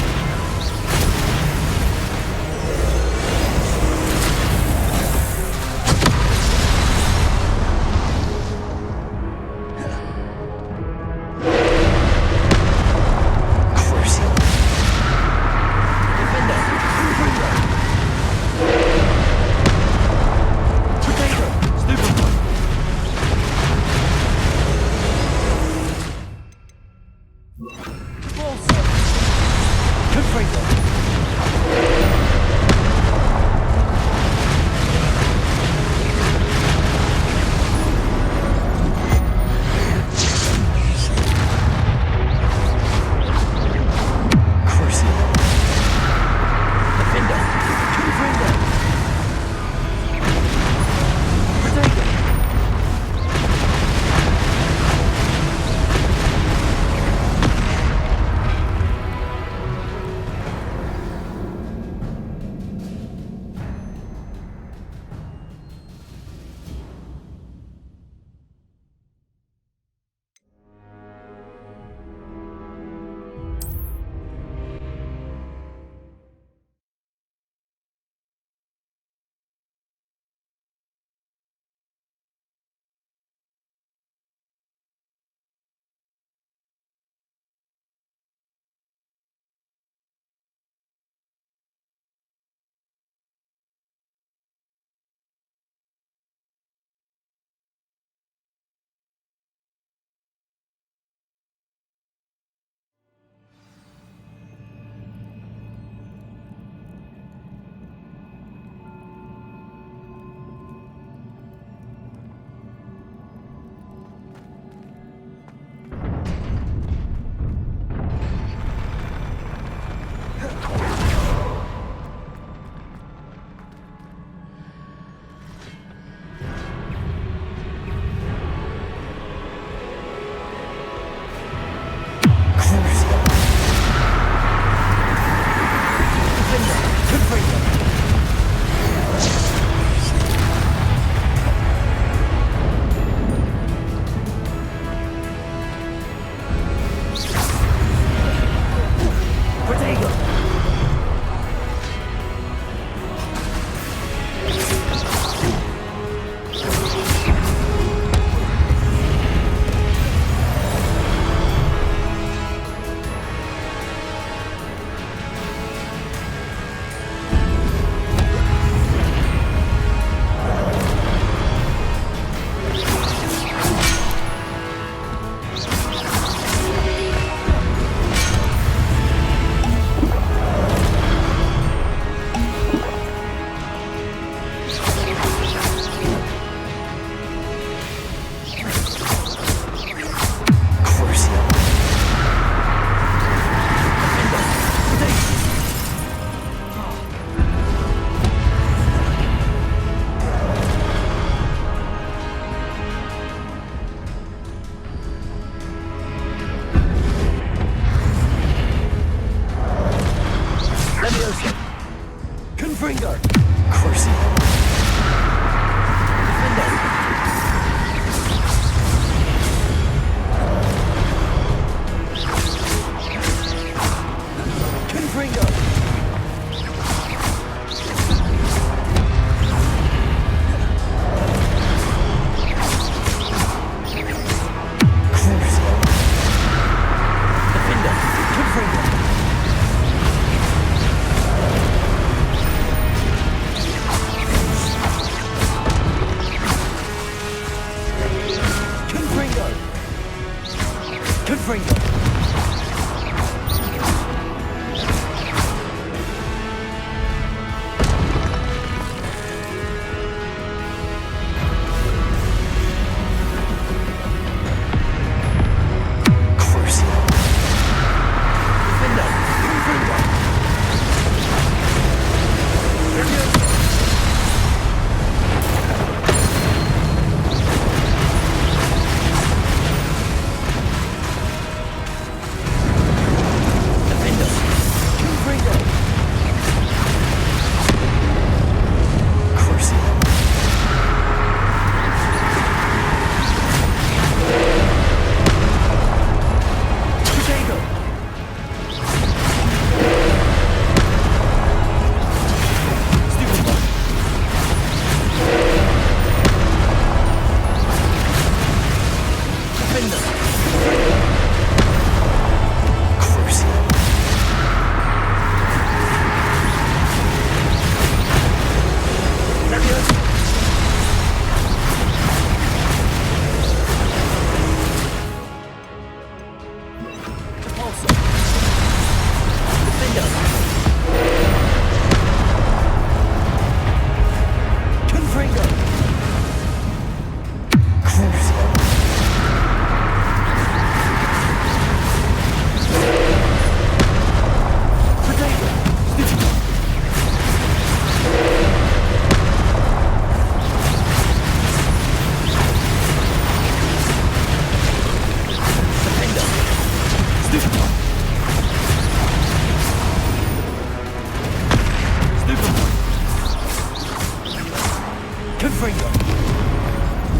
Confringo!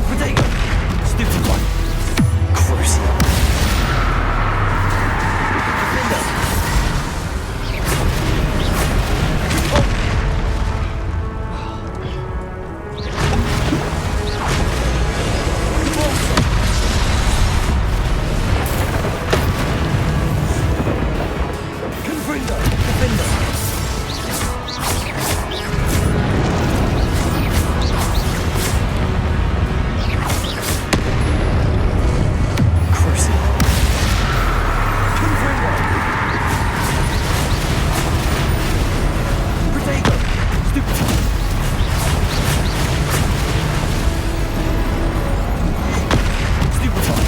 Protego! Stupid one! Crucial! Defender! Confringo! Defender! Crucial! Confringo! Protego! Stupid one! Stupid one!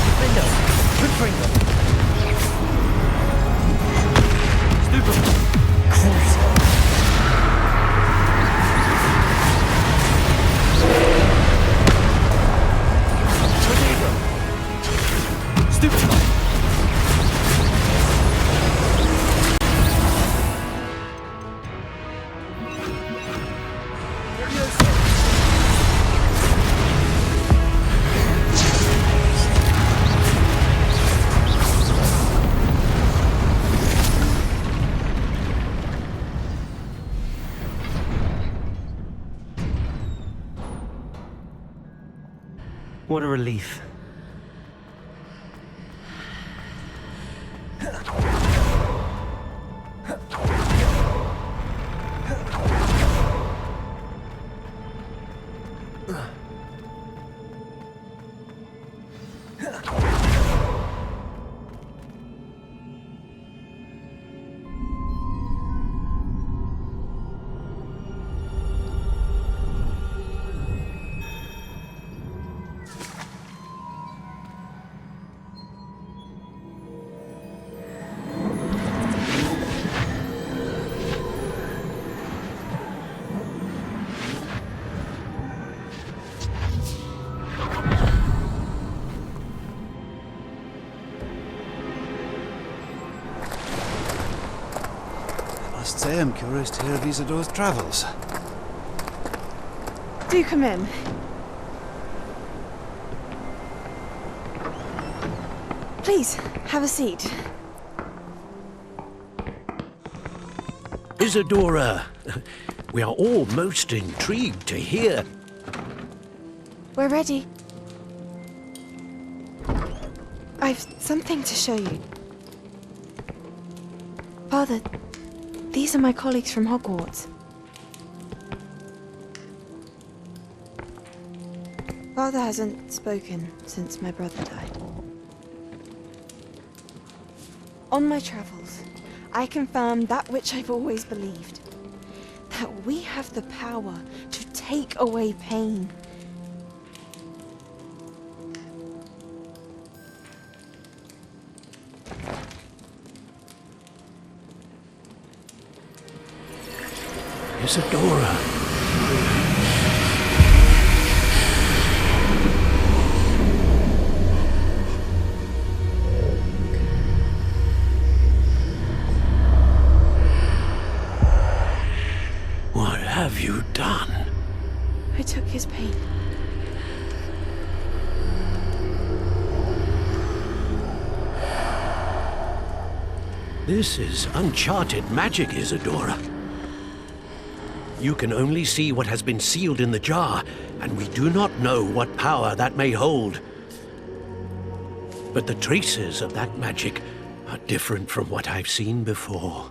Defender! Confringo! Stupid one! Crucial! Protego! Stupid one! What a relief. I must say I'm curious to hear of Isidore's travels. Do come in. Please, have a seat. Isadora, we are all most intrigued to hear. We're ready. I've something to show you. Father, these are my colleagues from Hogwarts. Father hasn't spoken since my brother died. On my travels, I confirmed that which I've always believed. That we have the power to take away pain. Isadora. What have you done? I took his pain. This is uncharted magic, Isadora. You can only see what has been sealed in the jar, and we do not know what power that may hold. But the traces of that magic are different from what I've seen before.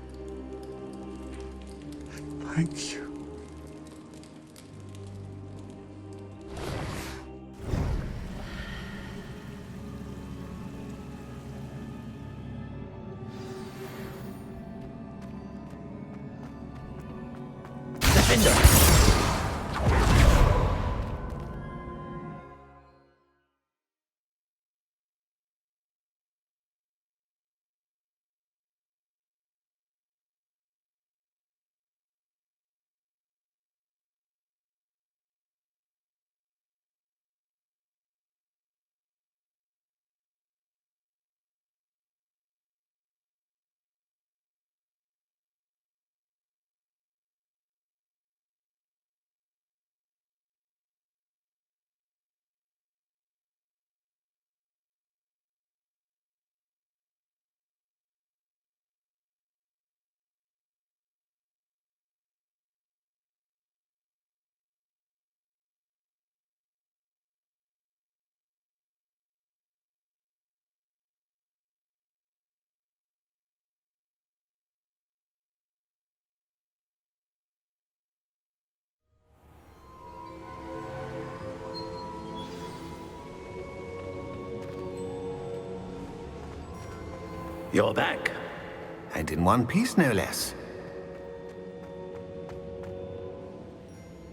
Thank you. Defender! You're back. And in one piece, no less.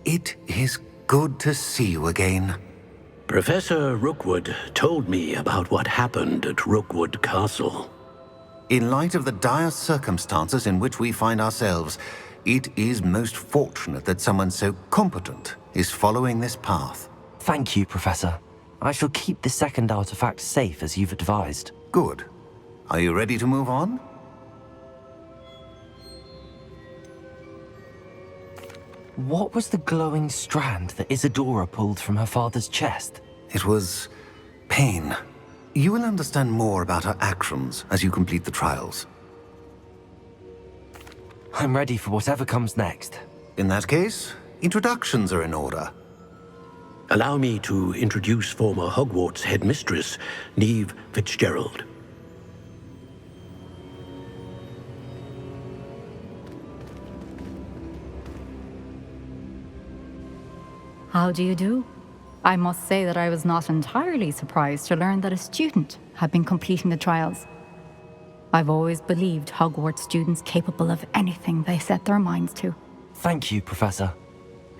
It is good to see you again. Professor Rookwood told me about what happened at Rookwood Castle. In light of the dire circumstances in which we find ourselves, it is most fortunate that someone so competent is following this path. Thank you, Professor. I shall keep the second artifact safe as you've advised. Good. Are you ready to move on? What was the glowing strand that Isadora pulled from her father's chest? It was pain. You will understand more about her actions as you complete the trials. I'm ready for whatever comes next. In that case, introductions are in order. Allow me to introduce former Hogwarts headmistress, Neve Fitzgerald. How do you do? I must say that I was not entirely surprised to learn that a student had been completing the trials. I've always believed Hogwarts students capable of anything they set their minds to. Thank you, Professor.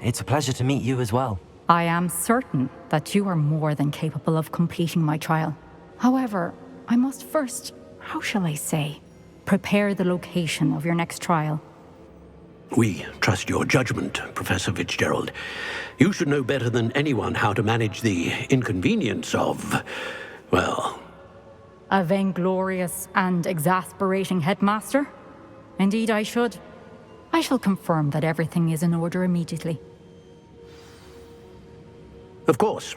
It's a pleasure to meet you as well. I am certain that you are more than capable of completing my trial. However, I must first, how shall I say, prepare the location of your next trial. We trust your judgment, Professor Fitzgerald. You should know better than anyone how to manage the inconvenience of, well... A vainglorious and exasperating headmaster? Indeed I should. I shall confirm that everything is in order immediately. Of course.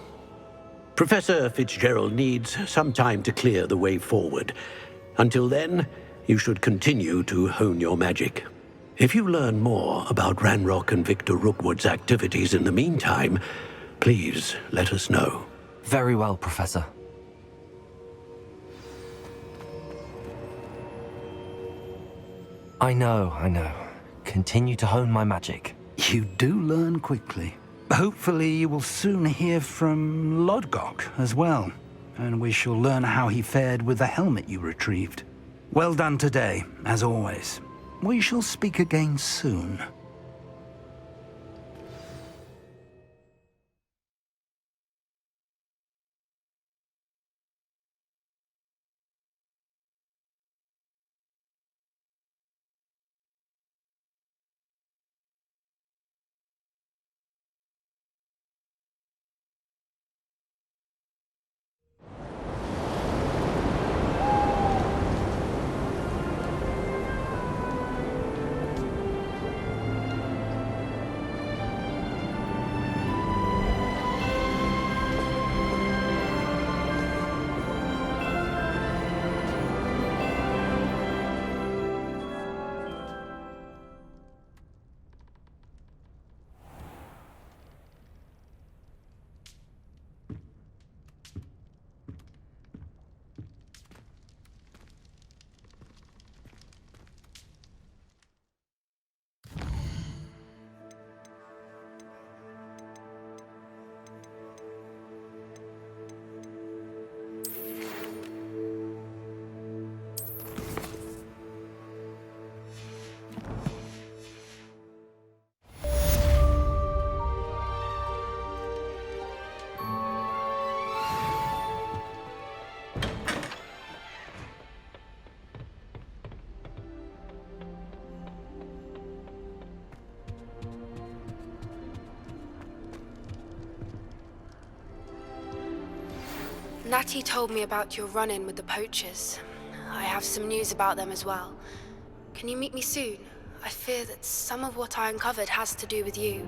Professor Fitzgerald needs some time to clear the way forward. Until then, you should continue to hone your magic. If you learn more about Ranrock and Victor Rookwood's activities in the meantime, please let us know. Very well, Professor. I know. Continue to hone my magic. You do learn quickly. Hopefully you will soon hear from Lodgok as well, and we shall learn how he fared with the helmet you retrieved. Well done today, as always. We shall speak again soon. Natty told me about your run-in with the poachers. I have some news about them as well. Can you meet me soon? I fear that some of what I uncovered has to do with you.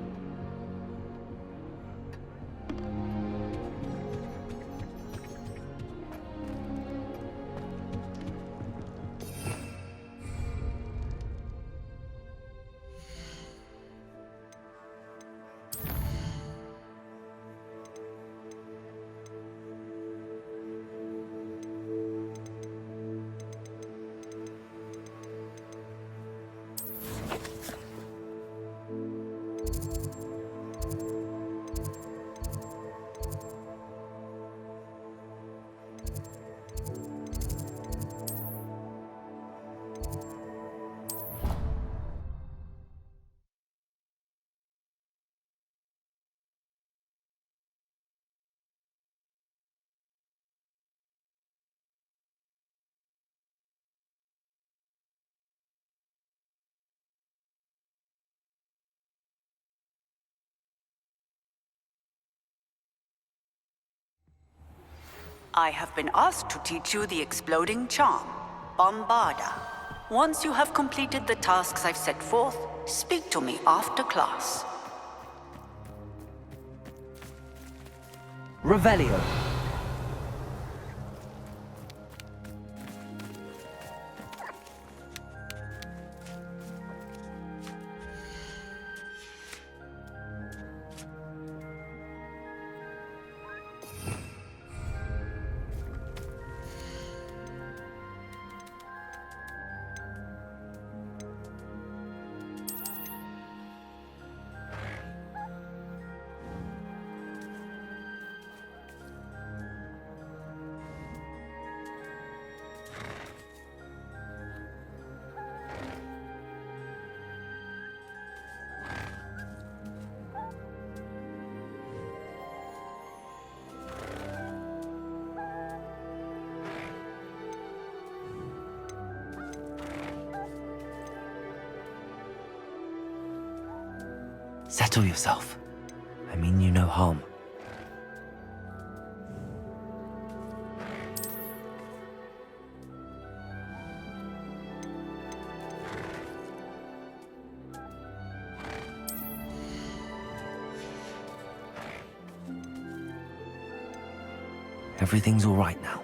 I have been asked to teach you the exploding charm, Bombarda. Once you have completed the tasks I've set forth, speak to me after class. Revelio. Settle yourself. I mean you no harm. Everything's all right now.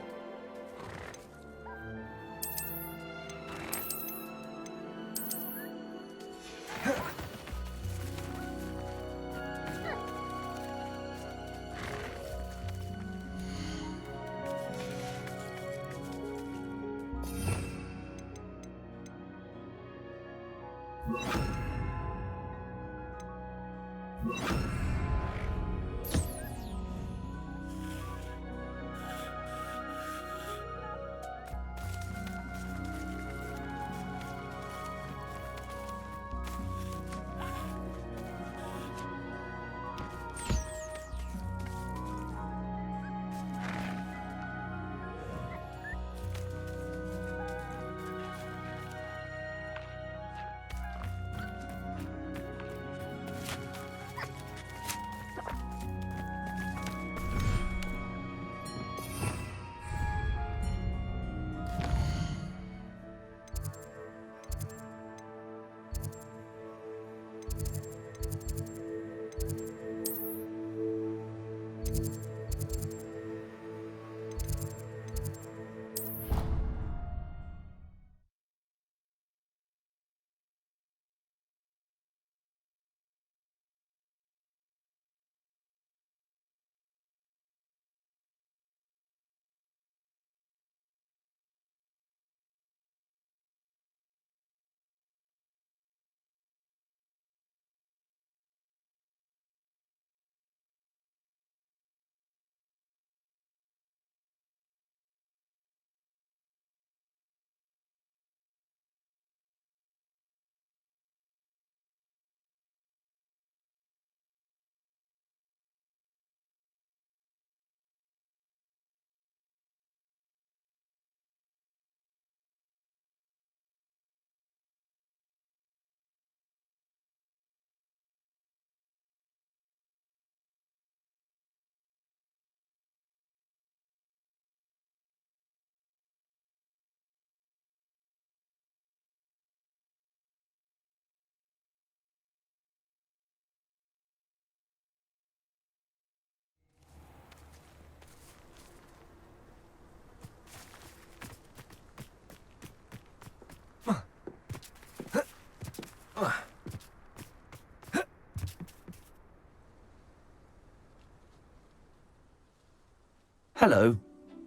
Hello.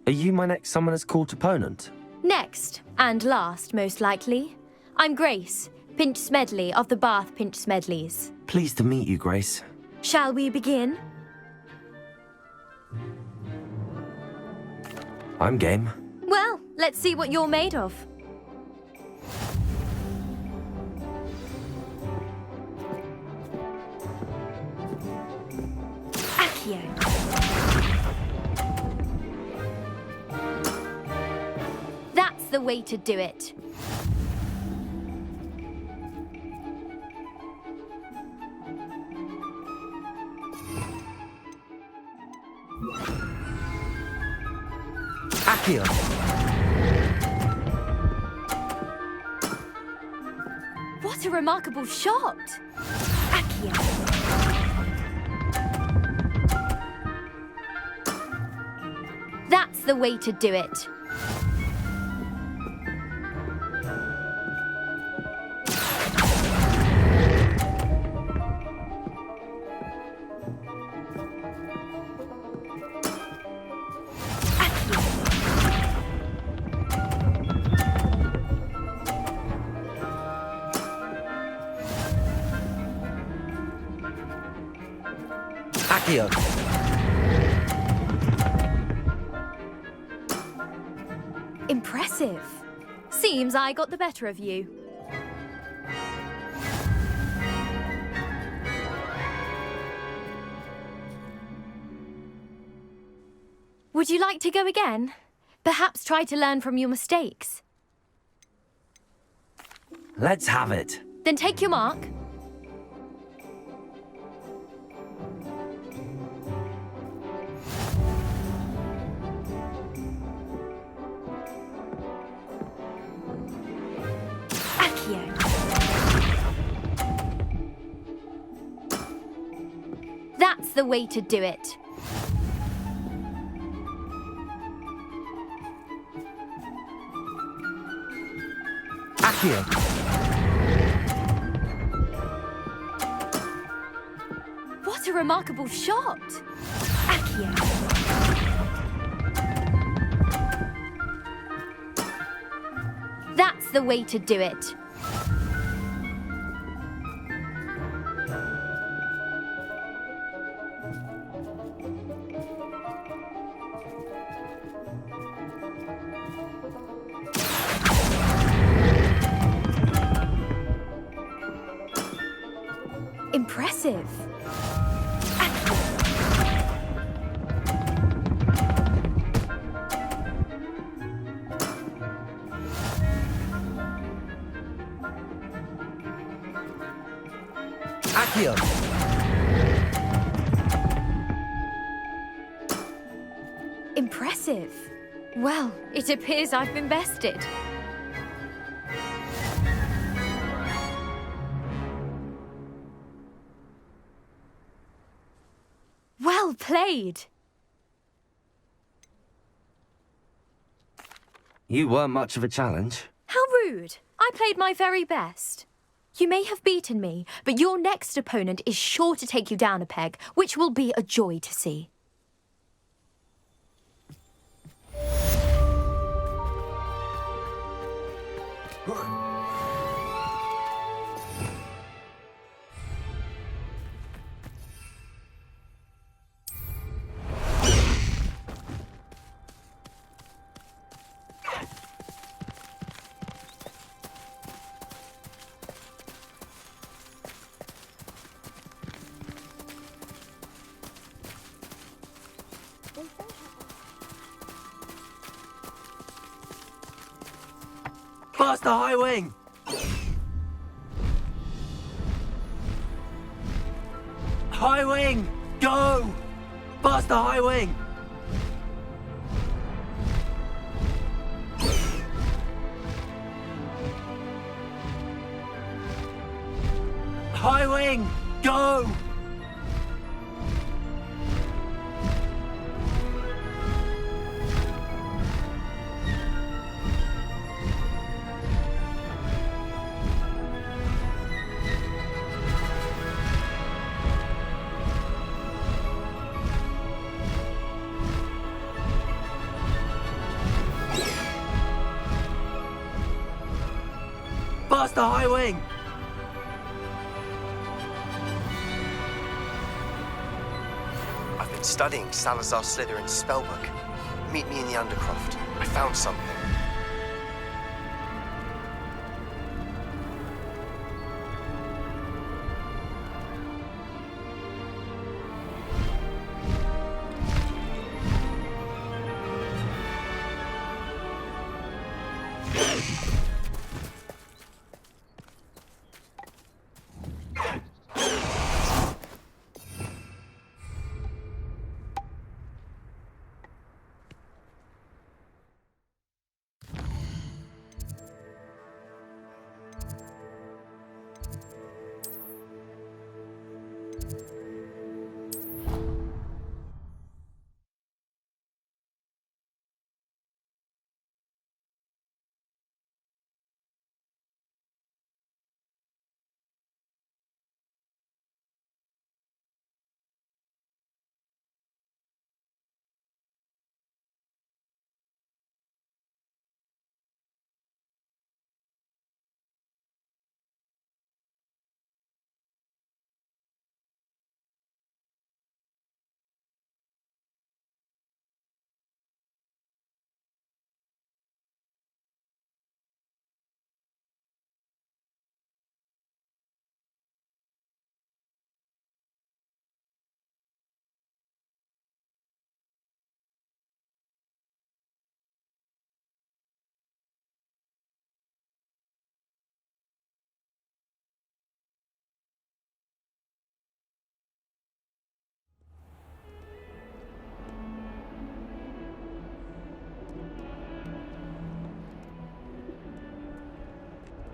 Are you my next Summoner's Court opponent? Next, and last, most likely. I'm Grace, Pinch Smedley of the Bath Pinch Smedleys. Pleased to meet you, Grace. Shall we begin? I'm game. Well, let's see what you're made of. Accio. That's the way to do it. Accio. What a remarkable shot! Accio. That's the way to do it. Accio. Impressive. Seems I got the better of you. Would you like to go again? Perhaps try to learn from your mistakes. Let's have it. Then take your mark. That's the way to do it. Accio. What a remarkable shot! Accio. That's the way to do it. Impressive. Accio. Impressive. Well, it appears I've been bested. Well played. You weren't much of a challenge. How rude. I played my very best. You may have beaten me, but your next opponent is sure to take you down a peg, which will be a joy to see. Past the high wing! High wing! Go! Past the high wing! High wing! Go! Past the high wing! I've been studying Salazar Slytherin's spellbook. Meet me in the Undercroft. I found something.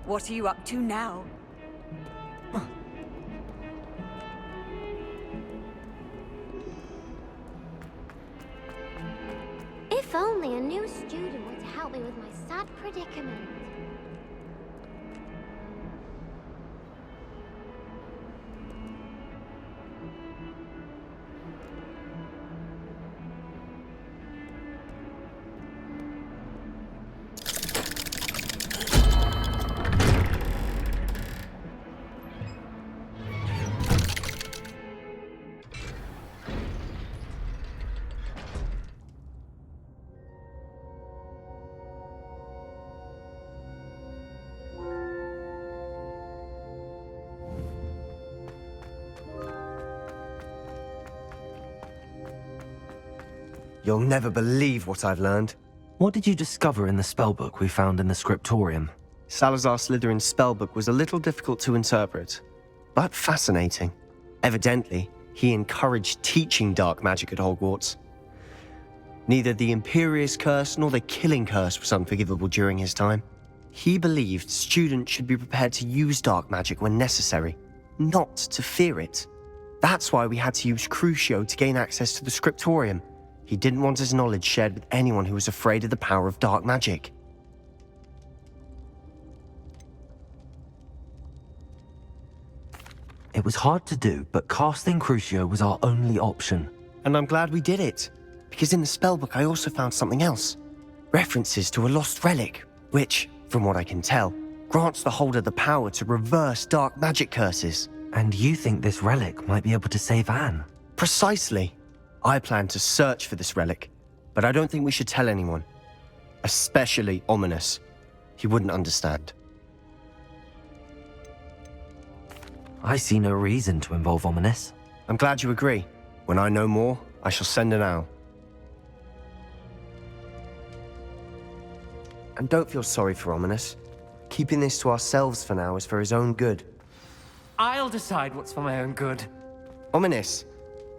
What are you up to now? If only a new student were to help me with my sad predicament. You'll never believe what I've learned. What did you discover in the spellbook we found in the scriptorium? Salazar Slytherin's spellbook was a little difficult to interpret, but fascinating. Evidently, he encouraged teaching dark magic at Hogwarts. Neither the Imperious Curse nor the Killing Curse was unforgivable during his time. He believed students should be prepared to use dark magic when necessary, not to fear it. That's why we had to use Crucio to gain access to the scriptorium. He didn't want his knowledge shared with anyone who was afraid of the power of dark magic. It was hard to do, but casting Crucio was our only option. And I'm glad we did it, because in the spellbook I also found something else. References to a lost relic, which, from what I can tell, grants the holder the power to reverse dark magic curses. And you think this relic might be able to save Anne? Precisely. I plan to search for this relic, but I don't think we should tell anyone. Especially Ominous. He wouldn't understand. I see no reason to involve Ominous. I'm glad you agree. When I know more, I shall send an owl. And don't feel sorry for Ominous. Keeping this to ourselves for now is for his own good. I'll decide what's for my own good. Ominous,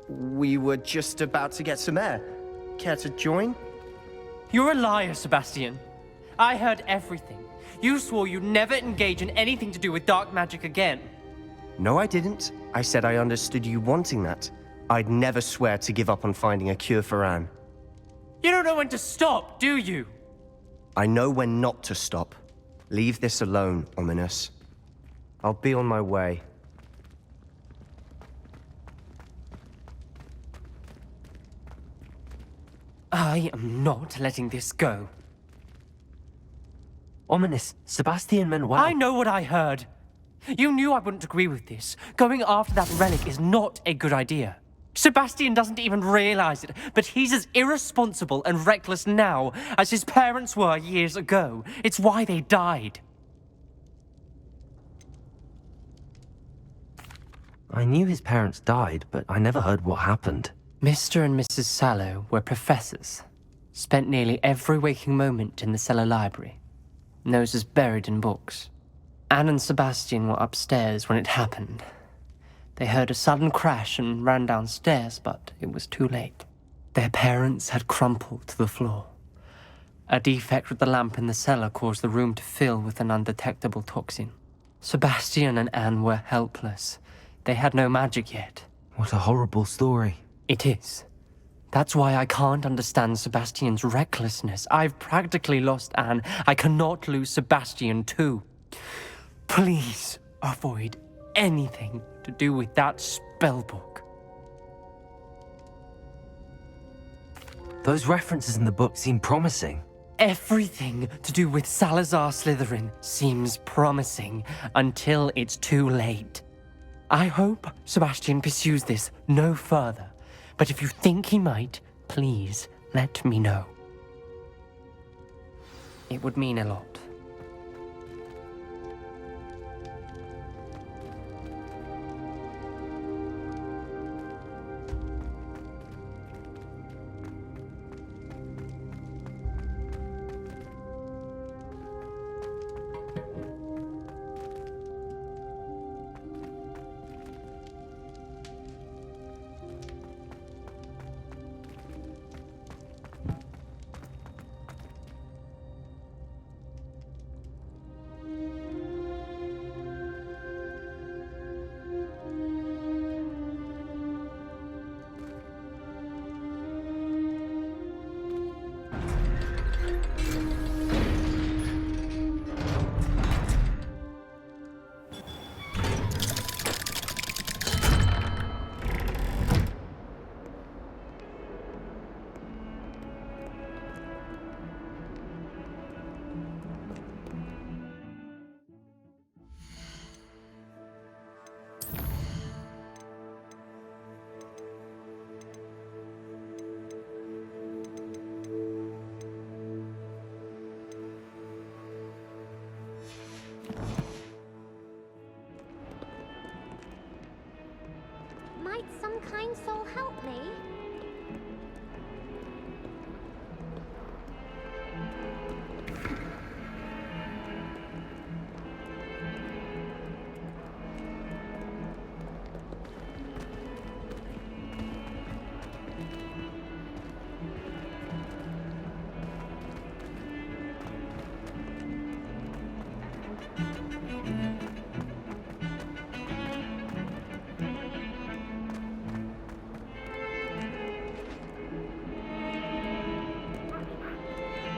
we were just about to get some air. Care to join? You're a liar, Sebastian. I heard everything. You swore you'd never engage in anything to do with dark magic again. No, I didn't. I said I understood you wanting that. I'd never swear to give up on finding a cure for Anne. You don't know when to stop, do you? I know when not to stop. Leave this alone, Ominous. I'll be on my way. I am not letting this go. Ominous, Sebastian meant well. I know what I heard. You knew I wouldn't agree with this. Going after that relic is not a good idea. Sebastian doesn't even realize it, but he's as irresponsible and reckless now as his parents were years ago. It's why they died. I knew his parents died, but I never heard what happened. Mr. and Mrs. Sallow were professors. Spent nearly every waking moment in the cellar library. Noses buried in books. Anne and Sebastian were upstairs when it happened. They heard a sudden crash and ran downstairs, but it was too late. Their parents had crumpled to the floor. A defect with the lamp in the cellar caused the room to fill with an undetectable toxin. Sebastian and Anne were helpless. They had no magic yet. What a horrible story. It is. That's why I can't understand Sebastian's recklessness. I've practically lost Anne. I cannot lose Sebastian too. Please avoid anything to do with that spellbook. Those references in the book seem promising. Everything to do with Salazar Slytherin seems promising until it's too late. I hope Sebastian pursues this no further, but if you think he might, please let me know. It would mean a lot. Might some kind soul help me?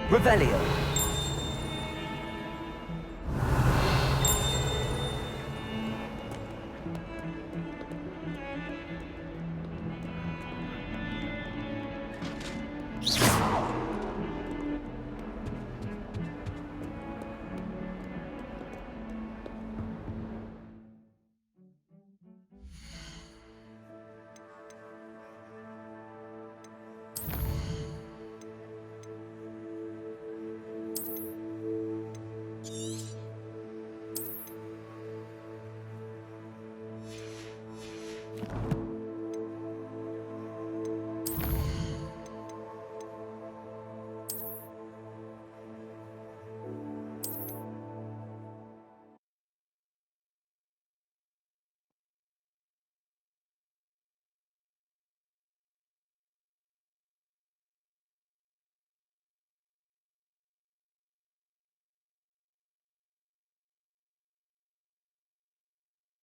Revelio.